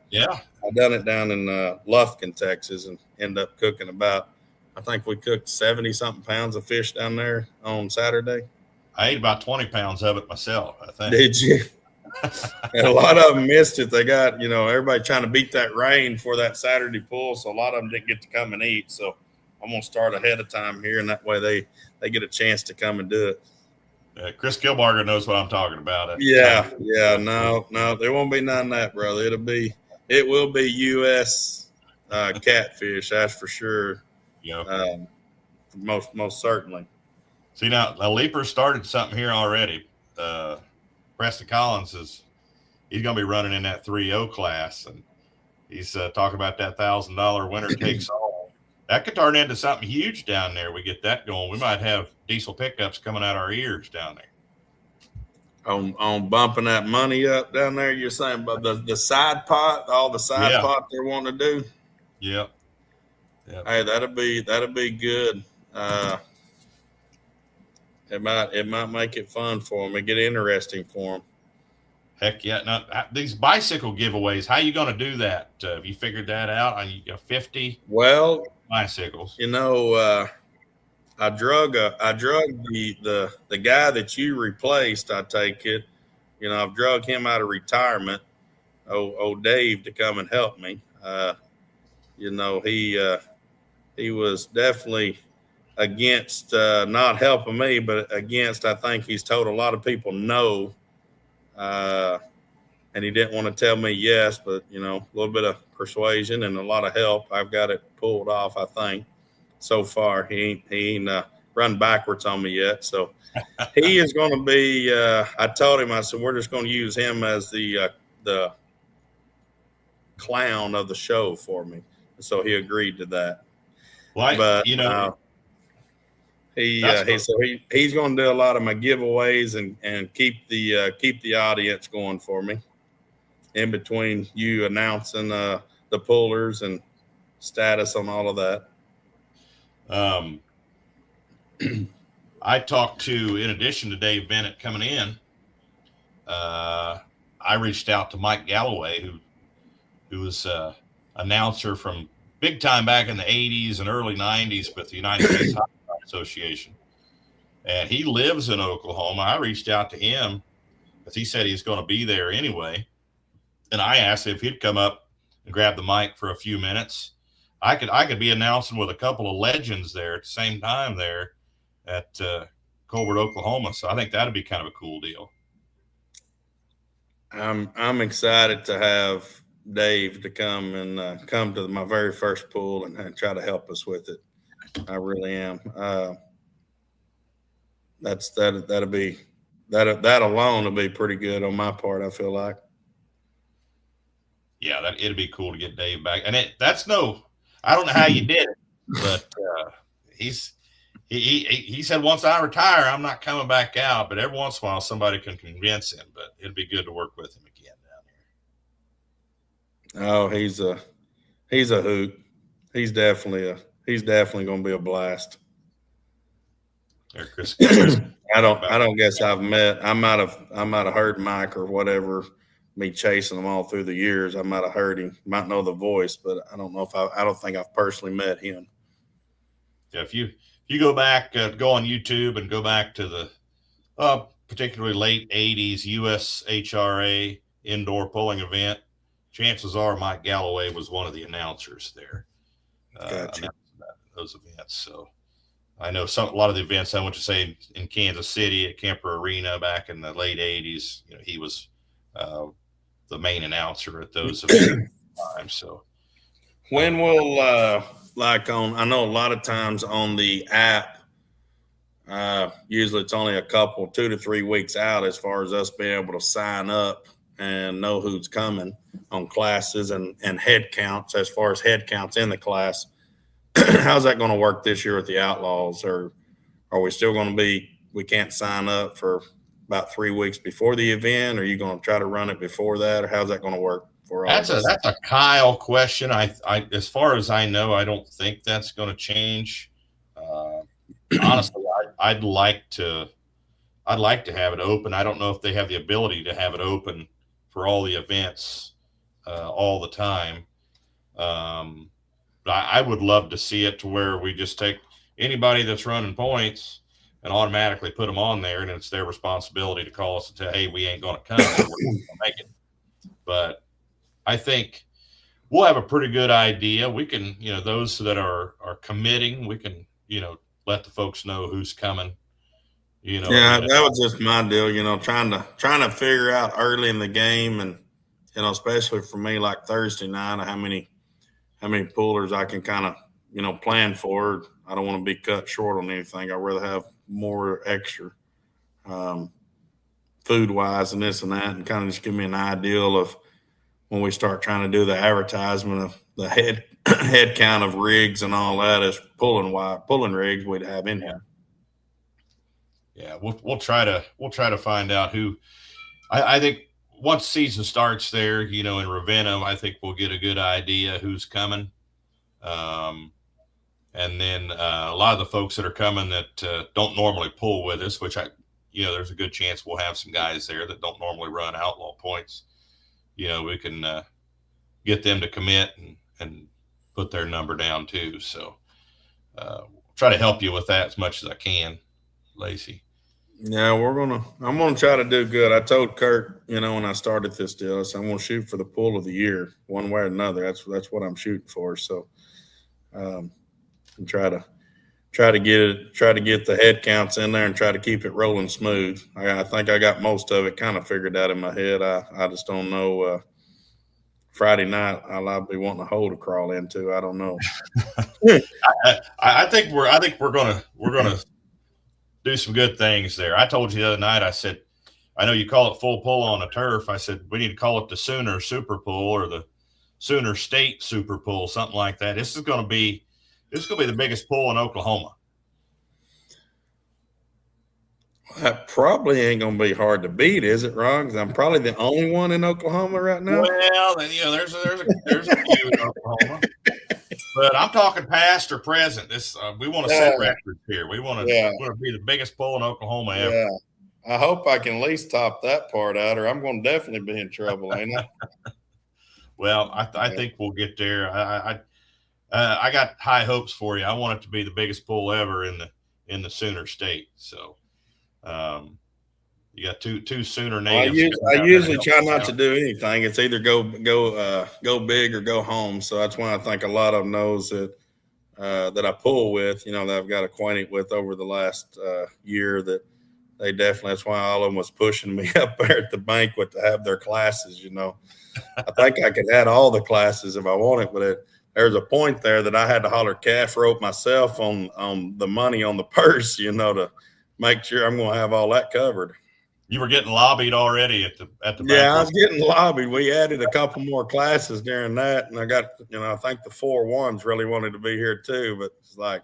Speaker 2: done it down in Lufkin, Texas, and end up cooking I think we cooked 70 something pounds of fish down there on Saturday.
Speaker 1: I ate about 20 pounds of it myself, I think.
Speaker 2: Did you? And a lot of them missed it. They got, everybody trying to beat that rain for that Saturday pull. So a lot of them didn't get to come and eat. So I'm going to start ahead of time here, and that way they get a chance to come and do it.
Speaker 1: Chris Kilbarger knows what I'm talking about.
Speaker 2: Yeah. No, there won't be none of that, brother. It will be U.S. Catfish, that's for sure.
Speaker 1: Yeah.
Speaker 2: Most certainly.
Speaker 1: See, now Leaper started something here already. Preston Collins he's going to be running in that 3-0 class, and he's talking about that $1,000 winner takes all. That could turn into something huge down there. We get that going. We might have diesel pickups coming out our ears down there.
Speaker 2: On bumping that money up down there, you're saying, but the side pot, all the side pot they're wanting to do.
Speaker 1: Yeah.
Speaker 2: Hey, that'll be good. It might make it fun for them and get interesting for them.
Speaker 1: Heck yeah! Now these bicycle giveaways, how you going to do that? Have you figured that out? On 50 bicycles. I drug the guy that you replaced. I take it. I've drug him out of retirement. Old Dave to come and help me. He was definitely against not helping me, but against, I think he's told a lot of people no, and he didn't want to tell me yes, but a little bit of persuasion and a lot of help, I've got it pulled off. I think so far he ain't run backwards on me yet, so he is going to be. I told him, I said, we're just going to use him as the clown of the show for me, so he agreed to that. Well, but
Speaker 2: he's going to do a lot of my giveaways and keep the audience going for me in between you announcing the pullers and status on all of that.
Speaker 1: I talked to, in addition to Dave Bennett coming in, I reached out to Mike Galloway, who was announcer from big time back in the 80s and early 90s with the United States Hot Rod Association. And he lives in Oklahoma. I reached out to him because he said he's going to be there anyway. And I asked if he'd come up and grab the mic for a few minutes. I could be announcing with a couple of legends there at the same time there at Colbert, Oklahoma. So I think that'd be kind of a cool deal.
Speaker 2: I'm excited to have Dave to come and come to my very first pool and try to help us with it. I really am. That'll be that alone will be pretty good on my part. I feel like.
Speaker 1: Yeah, it'd be cool to get Dave back. And I don't know how you did it, but he said once I retire, I'm not coming back out. But every once in a while, somebody can convince him. But it'd be good to work with him again down
Speaker 2: here. Oh, he's a hoot. He's definitely going to be a blast.
Speaker 1: There, Chris.
Speaker 2: I don't guess I've met. I might have heard Mike or whatever. Me chasing them all through the years. I might have heard him. Might know the voice, but I don't know if I don't think I've personally met him.
Speaker 1: Yeah, if you go back, go on YouTube and go back to the particularly late '80s USHRA indoor pulling event, chances are Mike Galloway was one of the announcers there.
Speaker 2: Gotcha.
Speaker 1: Those events. So I know a lot of the events I went to say in Kansas City at Kemper Arena back in the late '80s. He was the main announcer at those events. So
Speaker 2: when will I know a lot of times on the app, usually it's only a couple 2 to 3 weeks out as far as us being able to sign up and know who's coming on classes and head counts as far as head counts in the class. How's that going to work this year with the Outlaws? Or are we still going to we can't sign up for about 3 weeks before the event? Or are you going to try to run it before that? Or how's that going to work for all of us?
Speaker 1: That's a Kyle question. I as far as I know, I don't think that's going to change. Honestly, I'd like to have it open. I don't know if they have the ability to have it open for all the events all the time. But I would love to see it to where we just take anybody that's running points and automatically put them on there, and it's their responsibility to call us and say, hey, we ain't going to come. We're not going to make it. But I think we'll have a pretty good idea. We can, those that are committing, we can, let the folks know who's coming.
Speaker 2: Yeah, that was just my deal. Trying to figure out early in the game, and especially for me, like Thursday night, how many pullers I can kind of plan for. I don't want to be cut short on anything. I'd rather have more extra food wise and this and that, and kind of just give me an ideal of when we start trying to do the advertisement of the head count of rigs and all that as pulling rigs we'd have in here.
Speaker 1: Yeah, we'll try to find out who. I think once season starts there, in Ravenna, I think we'll get a good idea who's coming. And then a lot of the folks that are coming that don't normally pull with us, which there's a good chance we'll have some guys there that don't normally run outlaw points. We can get them to commit and put their number down too. So try to help you with that as much as I can, Lacey.
Speaker 2: Yeah, I'm gonna try to do good. I told Kurt, when I started this deal, I said I'm gonna shoot for the pull of the year, one way or another. That's what I'm shooting for. So, and try to get the head counts in there and try to keep it rolling smooth. I think I got most of it kind of figured out in my head. I just don't know. Friday night, I'll be wanting a hole to crawl into. I don't know.
Speaker 1: I think we're gonna do some good things there. I told you the other night, I said, I know you call it full pull on a turf. I said, we need to call it the Sooner Super Pull or the Sooner State Super Pull, something like that. This is going to be the biggest pull in Oklahoma.
Speaker 2: That probably ain't going to be hard to beat, is it, Ron? Because I'm probably the only one in Oklahoma right now.
Speaker 1: Well, there's a few in Oklahoma. But I'm talking past or present. This we want to set records here. We want to be the biggest pull in Oklahoma ever.
Speaker 2: Yeah. I hope I can at least top that part out, or I'm going to definitely be in trouble, ain't I?
Speaker 1: Well, I think we'll get there. I got high hopes for you. I want it to be the biggest pull ever in the Sooner State. So, You got two Sooner
Speaker 2: Well,
Speaker 1: natives.
Speaker 2: I usually try not to do anything. It's either go big or go home. So that's why I think a lot of them knows that that I pull with, that I've got acquainted with over the last year, that they definitely, that's why all of them was pushing me up there at the banquet to have their classes. I think I could add all the classes if I wanted, but there's a point there that I had to holler calf rope myself on the money on the purse, to make sure I'm going to have all that covered.
Speaker 1: You were getting lobbied already at the banquet.
Speaker 2: Yeah, I was getting lobbied. We added a couple more classes during that, and I got, I think the 4-1s really wanted to be here too, but it's like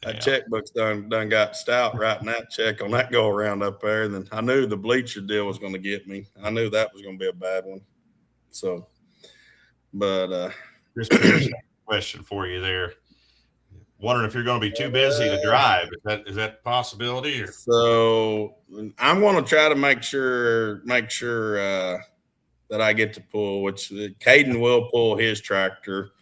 Speaker 2: that checkbook's done got stout writing that check on that go around up there. And then I knew the bleacher deal was going to get me. I knew that was going to be a bad one. So, but
Speaker 1: just a question for you there. Wondering if you're going to be too busy to drive. Is that a possibility? Or?
Speaker 2: So I'm going to try to make sure that I get to pull, which Caden will pull his tractor.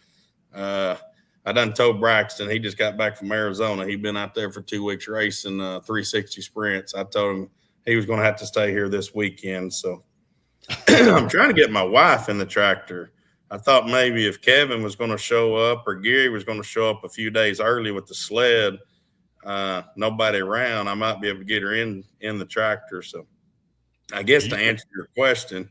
Speaker 2: I done told Braxton, he just got back from Arizona. He'd been out there for 2 weeks racing 360 sprints. I told him he was going to have to stay here this weekend. So I'm trying to get my wife in the tractor. I thought maybe if Kevin was going to show up or Gary was going to show up a few days early with the sled, nobody around, I might be able to get her in the tractor. So I guess to answer your question,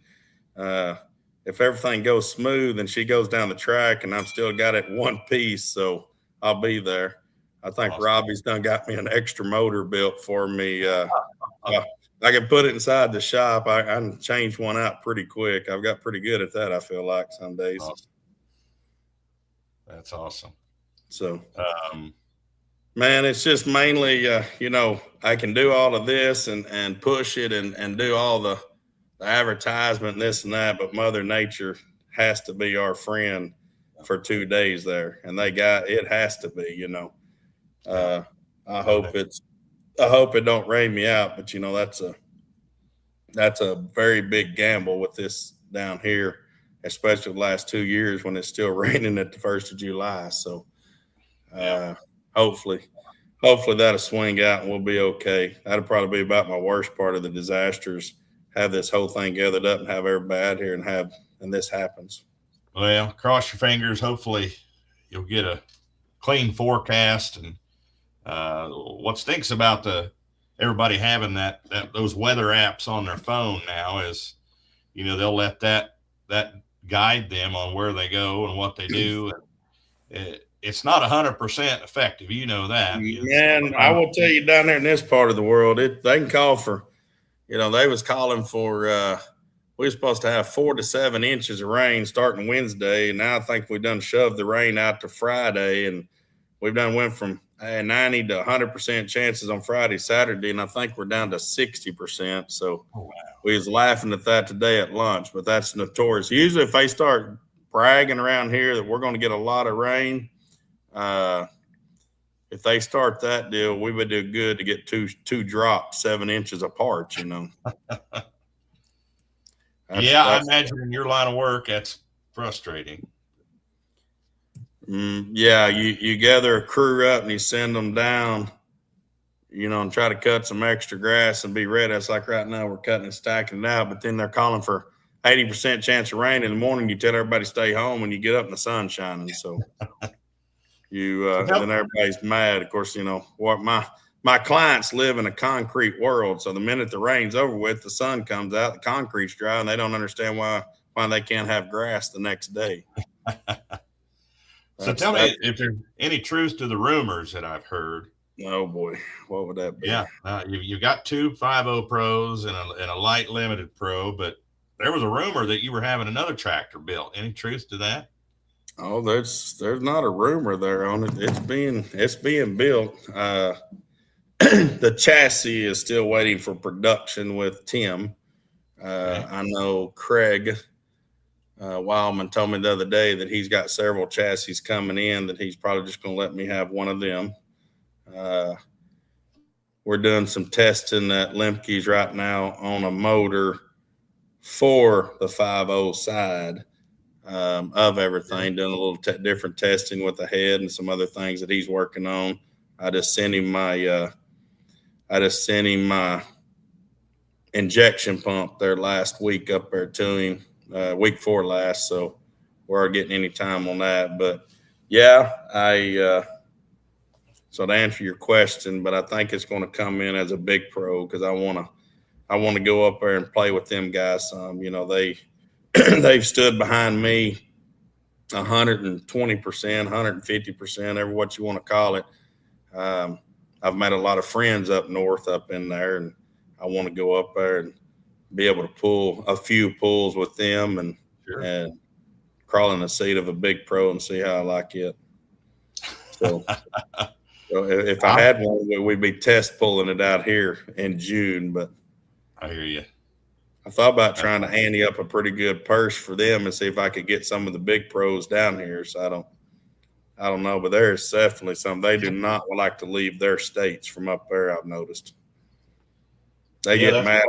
Speaker 2: if everything goes smooth and she goes down the track and I'm still got it one piece, so I'll be there. I think awesome. Robbie's done got me an extra motor built for me. I can put it inside the shop. I can change one out pretty quick. I've got pretty good at that, I feel like, some days.
Speaker 1: Awesome. That's awesome.
Speaker 2: So, man, it's just mainly, I can do all of this and push it and do all the advertisement and this and that, but Mother Nature has to be our friend for 2 days there. And it has to be, I hope it don't rain me out, but that's a very big gamble with this down here, especially the last 2 years when it's still raining at the 1st of July. So hopefully that'll swing out and we'll be okay. That'll probably be about my worst part of the disasters. Have this whole thing gathered up and have everybody out here and this happens.
Speaker 1: Well, cross your fingers. Hopefully you'll get a clean forecast. And what stinks about everybody having those weather apps on their phone now is, they'll let that guide them on where they go and what they do. And it's not 100% effective. You know that.
Speaker 2: Man, I will tell you, down there in this part of the world, they can call for, they was calling for, we were supposed to have 4 to 7 inches of rain starting Wednesday. And now I think we've done shoved the rain out to Friday, and we've done went from 90 to 100% chances on Friday, Saturday, and I think we're down to 60%. So we was laughing at that today at lunch, but that's notorious. Usually if they start bragging around here that we're going to get a lot of rain, if they start that deal, we would do good to get two drops 7 inches apart,
Speaker 1: I imagine in your line of work, that's frustrating.
Speaker 2: Yeah, you gather a crew up and you send them down, and try to cut some extra grass and be ready. It's like right now we're cutting and stacking it out, but then they're calling for 80% chance of rain in the morning. You tell everybody to stay home and you get up and the sun's shining. So then everybody's mad. Of course, what my clients live in a concrete world. So the minute the rain's over with, the sun comes out, the concrete's dry, and they don't understand why they can't have grass the next day.
Speaker 1: So tell me if there's any truth to the rumors that I've heard.
Speaker 2: Oh boy, what would that be?
Speaker 1: Yeah, you got 2 5.0 pros and a light limited pro, but there was a rumor that you were having another tractor built. Any truth to that?
Speaker 2: Oh, there's not a rumor there on it. It's being built. The chassis is still waiting for production with Tim. I know Craig Wildman told me the other day that he's got several chassis coming in, that he's probably just going to let me have one of them. We're doing some testing at Lemke's right now on a motor for the 5.0 side of everything, doing a little different testing with the head and some other things that he's working on. I just sent him my injection pump there last week up there to him, week before last. So we're getting any time on that. But yeah, so to answer your question, but I think it's going to come in as a big pro because I want to go up there and play with them guys some. They've stood behind me 120%, 150%, ever what you want to call it. I've met a lot of friends up north up in there, and I want to go up there and be able to pull a few pulls with them and crawl in the seat of a big pro and see how I like it. So if I had one, we'd be test pulling it out here in June. But
Speaker 1: I hear you.
Speaker 2: I thought about trying to ante up a pretty good purse for them and see if I could get some of the big pros down here. So I don't know, but there's definitely some. They do not like to leave their states from up there. I've noticed. They get mad.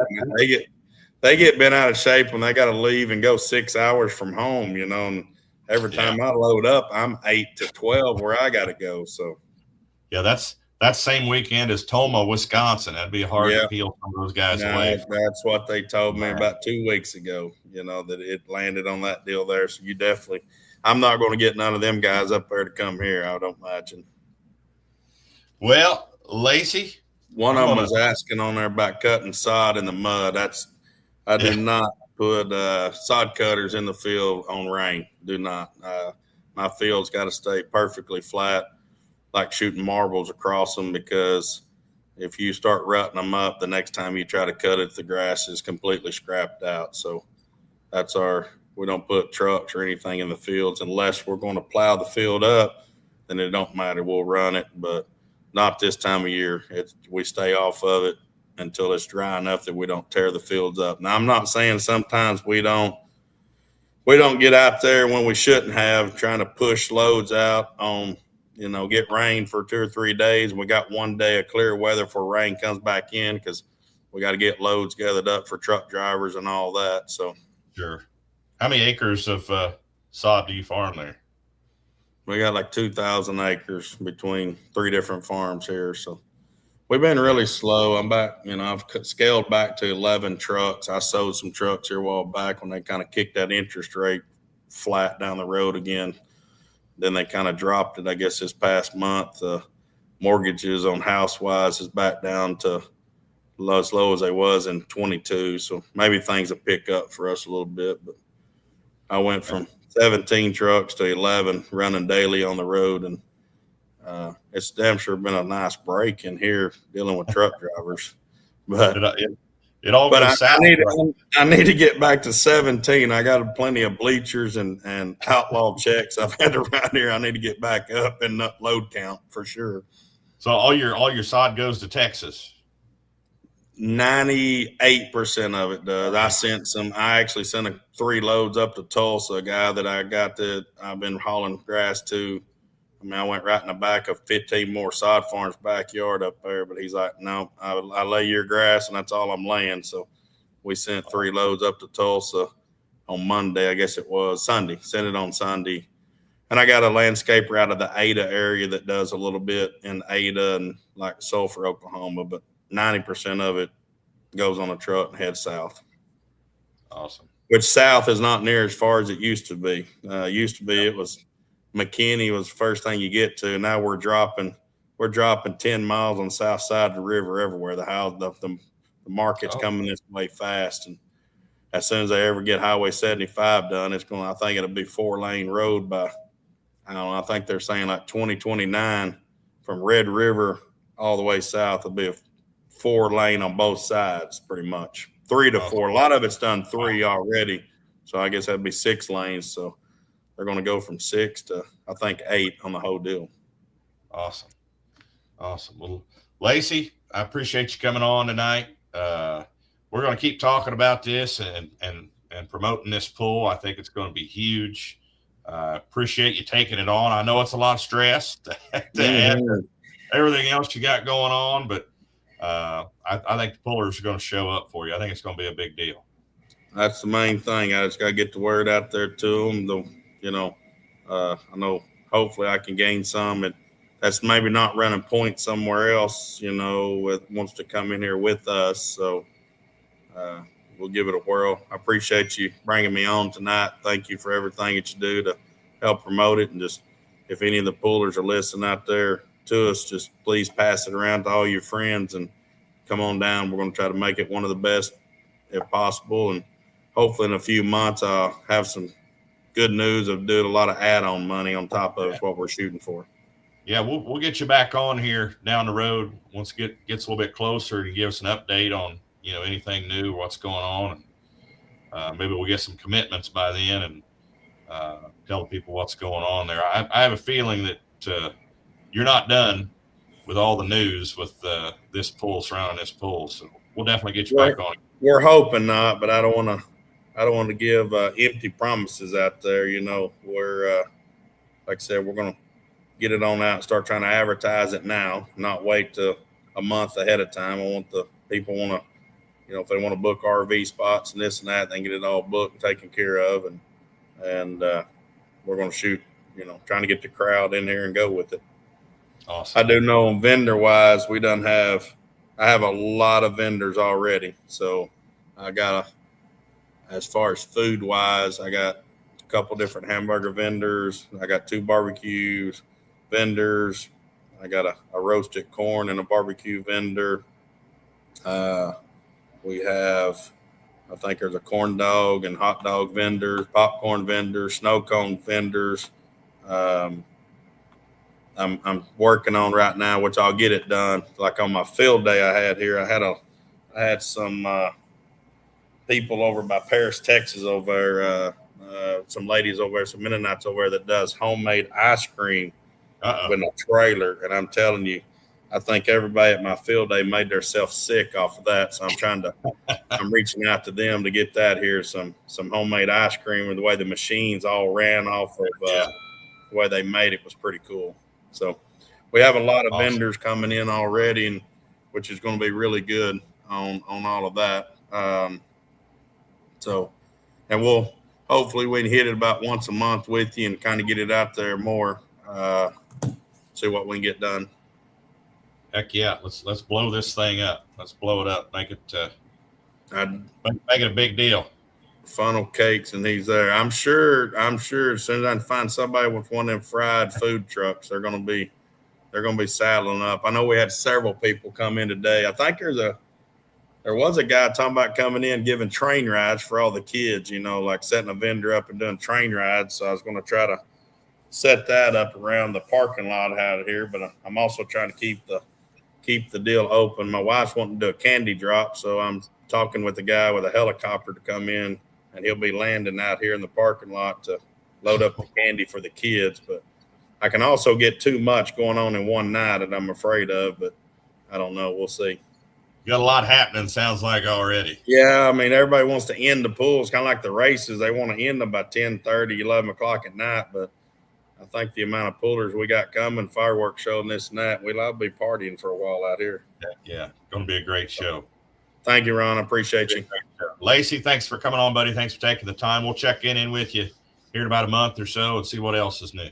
Speaker 2: They get bent out of shape when they got to leave and go 6 hours from home. And every time I load up, I'm 8 to 12 where I got to go. So.
Speaker 1: Yeah, that's same weekend as Toma, Wisconsin. That'd be hard to peel some of those guys away.
Speaker 2: That's what they told me about 2 weeks ago, that it landed on that deal there. So you definitely – I'm not going to get none of them guys up there to come here, I don't imagine.
Speaker 1: Well, Lacey.
Speaker 2: One of them was asking on there about cutting sod in the mud. I do not put sod cutters in the field on rain. Do not. My field's got to stay perfectly flat, like shooting marbles across them, because if you start rutting them up, the next time you try to cut it, the grass is completely scrapped out. So we don't put trucks or anything in the fields unless we're going to plow the field up. Then it don't matter. We'll run it, but not this time of year. We stay off of it until it's dry enough that we don't tear the fields up. Now, I'm not saying sometimes we don't get out there when we shouldn't have, trying to push loads out on, get rain for 2 or 3 days. We got 1 day of clear weather before rain comes back in, because we got to get loads gathered up for truck drivers and all that. So,
Speaker 1: sure. How many acres of sod do you farm there?
Speaker 2: We got like 2,000 acres between 3 different farms here. So we've been really slow. I'm back, I've scaled back to 11 trucks. I sold some trucks here a while back when they kind of kicked that interest rate flat down the road again. Then they kind of dropped it, I guess, this past month. Mortgages on house-wise is back down to as low as they was in 22. So maybe things will pick up for us a little bit. But I went from 17 trucks to 11 running daily on the road. And it's damn sure been a nice break in here dealing with truck drivers. But
Speaker 1: it all goes south.
Speaker 2: I need to get back to 17. I got plenty of bleachers and outlaw checks I've had around here. I need to get back up and load count for sure.
Speaker 1: So all your sod goes to Texas.
Speaker 2: 98% of it does. I actually sent 3 loads up to Tulsa, a guy that I've been hauling grass to. I went right in the back of 15 more sod farms backyard up there, but he's like, no, I lay your grass and that's all I'm laying. So we sent 3 loads up to Tulsa on Monday, I guess it was Sunday, sent it on Sunday. And I got a landscaper out of the Ada area that does a little bit in Ada and like Sulphur, Oklahoma, but 90% of it goes on a truck and heads south.
Speaker 1: Awesome.
Speaker 2: Which south is not near as far as it used to be. It was McKinney was the first thing you get to. Now we're dropping 10 miles on the south side of the river everywhere. The market's coming this way fast. And as soon as they ever get Highway 75 done, I think it'll be 4-lane road by, I don't know, I think they're saying like 2029 from Red River all the way south will be a 4-lane on both sides, pretty much 3 to 4. A lot of it's done 3 already. So I guess that'd be 6 lanes. So they're going to go from 6 to, I think, 8 on the whole deal.
Speaker 1: Awesome. Well, Lacey, I appreciate you coming on tonight. We're going to keep talking about this and promoting this pull. I think it's going to be huge. Appreciate you taking it on. I know it's a lot of stress to add to everything else you got going on, but I think the pullers are going to show up for you. I think it's going to be a big deal.
Speaker 2: That's the main thing. I just got to get the word out there to them. I know hopefully I can gain some. That's maybe not running points somewhere else, wants to come in here with us. So we'll give it a whirl. I appreciate you bringing me on tonight. Thank you for everything that you do to help promote it. And just if any of the pullers are listening out there to us, just please pass it around to all your friends and come on down. We're going to try to make it one of the best if possible. And hopefully in a few months, I'll have some good news of doing a lot of add-on money on top of what we're shooting for.
Speaker 1: Yeah, we'll get you back on here down the road once it gets a little bit closer to give us an update on, anything new, what's going on. And maybe we'll get some commitments by then and tell people what's going on there. I have a feeling that you're not done with all the news with this pull surrounding this pull. So we'll definitely get you back on.
Speaker 2: We're hoping not, but I don't want to give empty promises out there. We're like I said, we're going to get it on out and start trying to advertise it now, not wait till a month ahead of time. I want the people if they want to book RV spots and this and that, they can get it all booked and taken care of. And we're going to shoot, trying to get the crowd in here and go with it.
Speaker 1: Awesome.
Speaker 2: I do know vendor wise, I have a lot of vendors already. So as far as food wise, I got a couple different hamburger vendors. I got 2 barbecue vendors. I got a roasted corn and a barbecue vendor. We have, I think there's a corn dog and hot dog vendors, popcorn vendors, snow cone vendors. I'm working on right now, which I'll get it done. Like on my field day I had here, I had some people over by Paris, Texas over there, some ladies over there, some Mennonites over there that does homemade ice cream with a trailer. And I'm telling you, I think everybody at my field day made themselves sick off of that. So I'm reaching out to them to get that here, some homemade ice cream, with the way the machines all ran off of the way they made it was pretty cool. So we have a lot of vendors coming in already, and which is going to be really good on all of that. And we'll hopefully we can hit it about once a month with you and kind of get it out there more, see what we can get done.
Speaker 1: Heck yeah. Let's blow this thing up. Let's blow it up. Make it a big deal.
Speaker 2: Funnel cakes, and he's there. I'm sure as soon as I can find somebody with one of them fried food trucks, they're gonna be saddling up. I know we had several people come in today. I think there was a guy talking about coming in giving train rides for all the kids, like setting a vendor up and doing train rides. So I was gonna try to set that up around the parking lot out here, but I'm also trying to keep the deal open. My wife's wanting to do a candy drop, so I'm talking with the guy with a helicopter to come in, and he'll be landing out here in the parking lot to load up the candy for the kids. But I can also get too much going on in one night that I'm afraid of, but I don't know. We'll see.
Speaker 1: You got a lot happening, sounds like, already.
Speaker 2: Yeah, I mean, everybody wants to end the pools, kind of like the races. They want to end them by 10:30, 11 o'clock at night, but I think the amount of pullers we got coming, fireworks show and this and that, we'll all be partying for a while out here.
Speaker 1: Yeah, going to be a great show.
Speaker 2: Thank you, Ron. I appreciate you.
Speaker 1: Lacey, thanks for coming on, buddy. Thanks for taking the time. We'll check in with you here in about a month or so and see what else is new.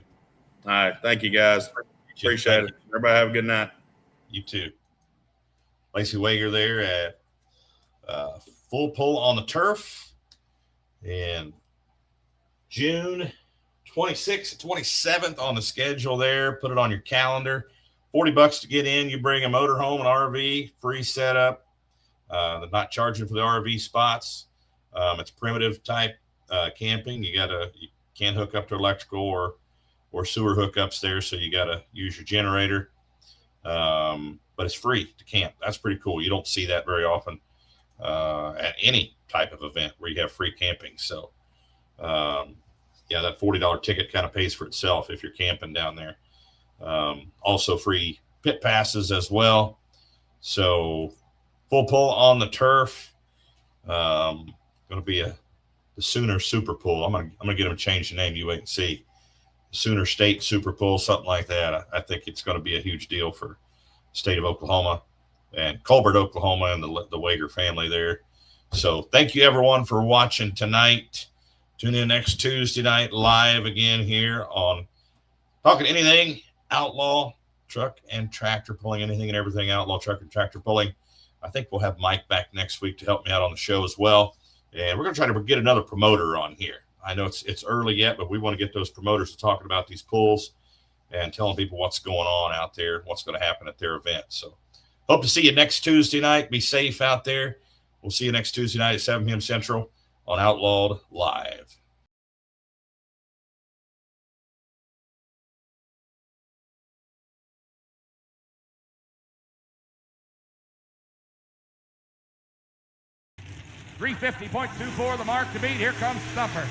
Speaker 2: All right. Thank you, guys. Appreciate it. Everybody have a good night.
Speaker 1: You too. Lacey Weger there at Full Pull on the Turf in June 26th and 27th on the schedule there. Put it on your calendar. $40 to get in. You bring a motorhome, an RV, free setup. They're not charging for the RV spots. It's primitive type camping. You can't hook up to electrical or sewer hookups there, so you got to use your generator. But it's free to camp. That's pretty cool. You don't see that very often at any type of event where you have free camping. So, that $40 ticket kind of pays for itself if you're camping down there. Also free pit passes as well. So Full Pull on the Turf. Going to be the Sooner Super Pull. I'm gonna get them to change the name. You wait and see. Sooner State Super Pull, something like that. I think it's going to be a huge deal for the state of Oklahoma and Colbert, Oklahoma, and the Weger family there. So thank you, everyone, for watching tonight. Tune in next Tuesday night live again here on Talking Anything Outlaw Truck and Tractor Pulling, anything and everything Outlaw Truck and Tractor Pulling. I think we'll have Mike back next week to help me out on the show as well. And we're going to try to get another promoter on here. I know it's early yet, but we want to get those promoters to talking about these pulls and telling people what's going on out there, what's going to happen at their event. So hope to see you next Tuesday night. Be safe out there. We'll see you next Tuesday night at 7 p.m. Central on Outlawed Live.
Speaker 3: .350.24 the mark to beat. Here comes Stumper.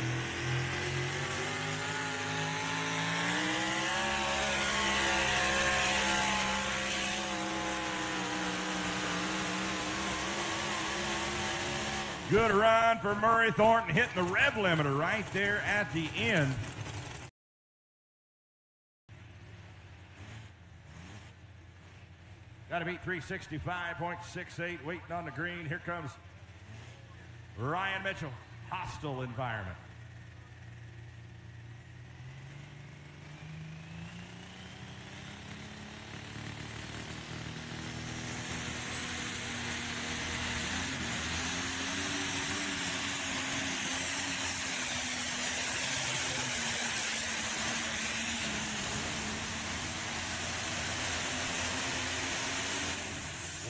Speaker 3: Good run for Murray Thornton, hitting the rev limiter right there at the end. Got to beat 365.68, waiting on the green. Here comes Ryan Mitchell, hostile environment.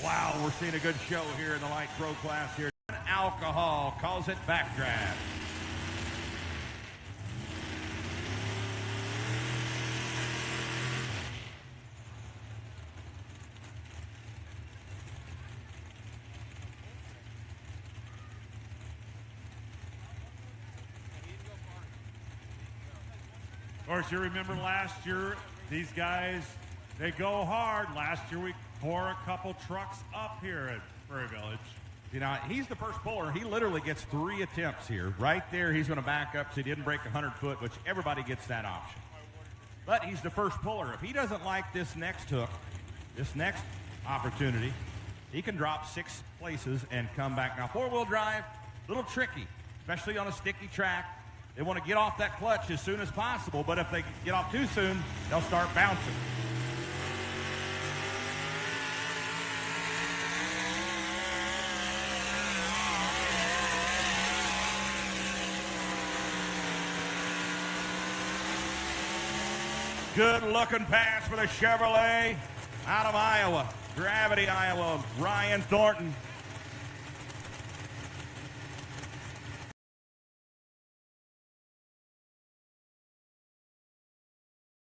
Speaker 3: Wow, we're seeing a good show here in the light pro class here. Alcohol calls it backdraft. Of course, you remember last year, these guys, they go hard. Last year, we tore a couple trucks up here at Prairie Village. You know, he's the first puller. He literally gets 3 attempts here. Right there, he's going to back up so he didn't break 100 foot, which everybody gets that option. But he's the first puller. If he doesn't like this next hook, this next opportunity, he can drop 6 places and come back. Now, 4-wheel drive, a little tricky, especially on a sticky track. They want to get off that clutch as soon as possible, but if they get off too soon, they'll start bouncing. Good-looking pass for the Chevrolet out of Iowa. Gravity, Iowa. Ryan Thornton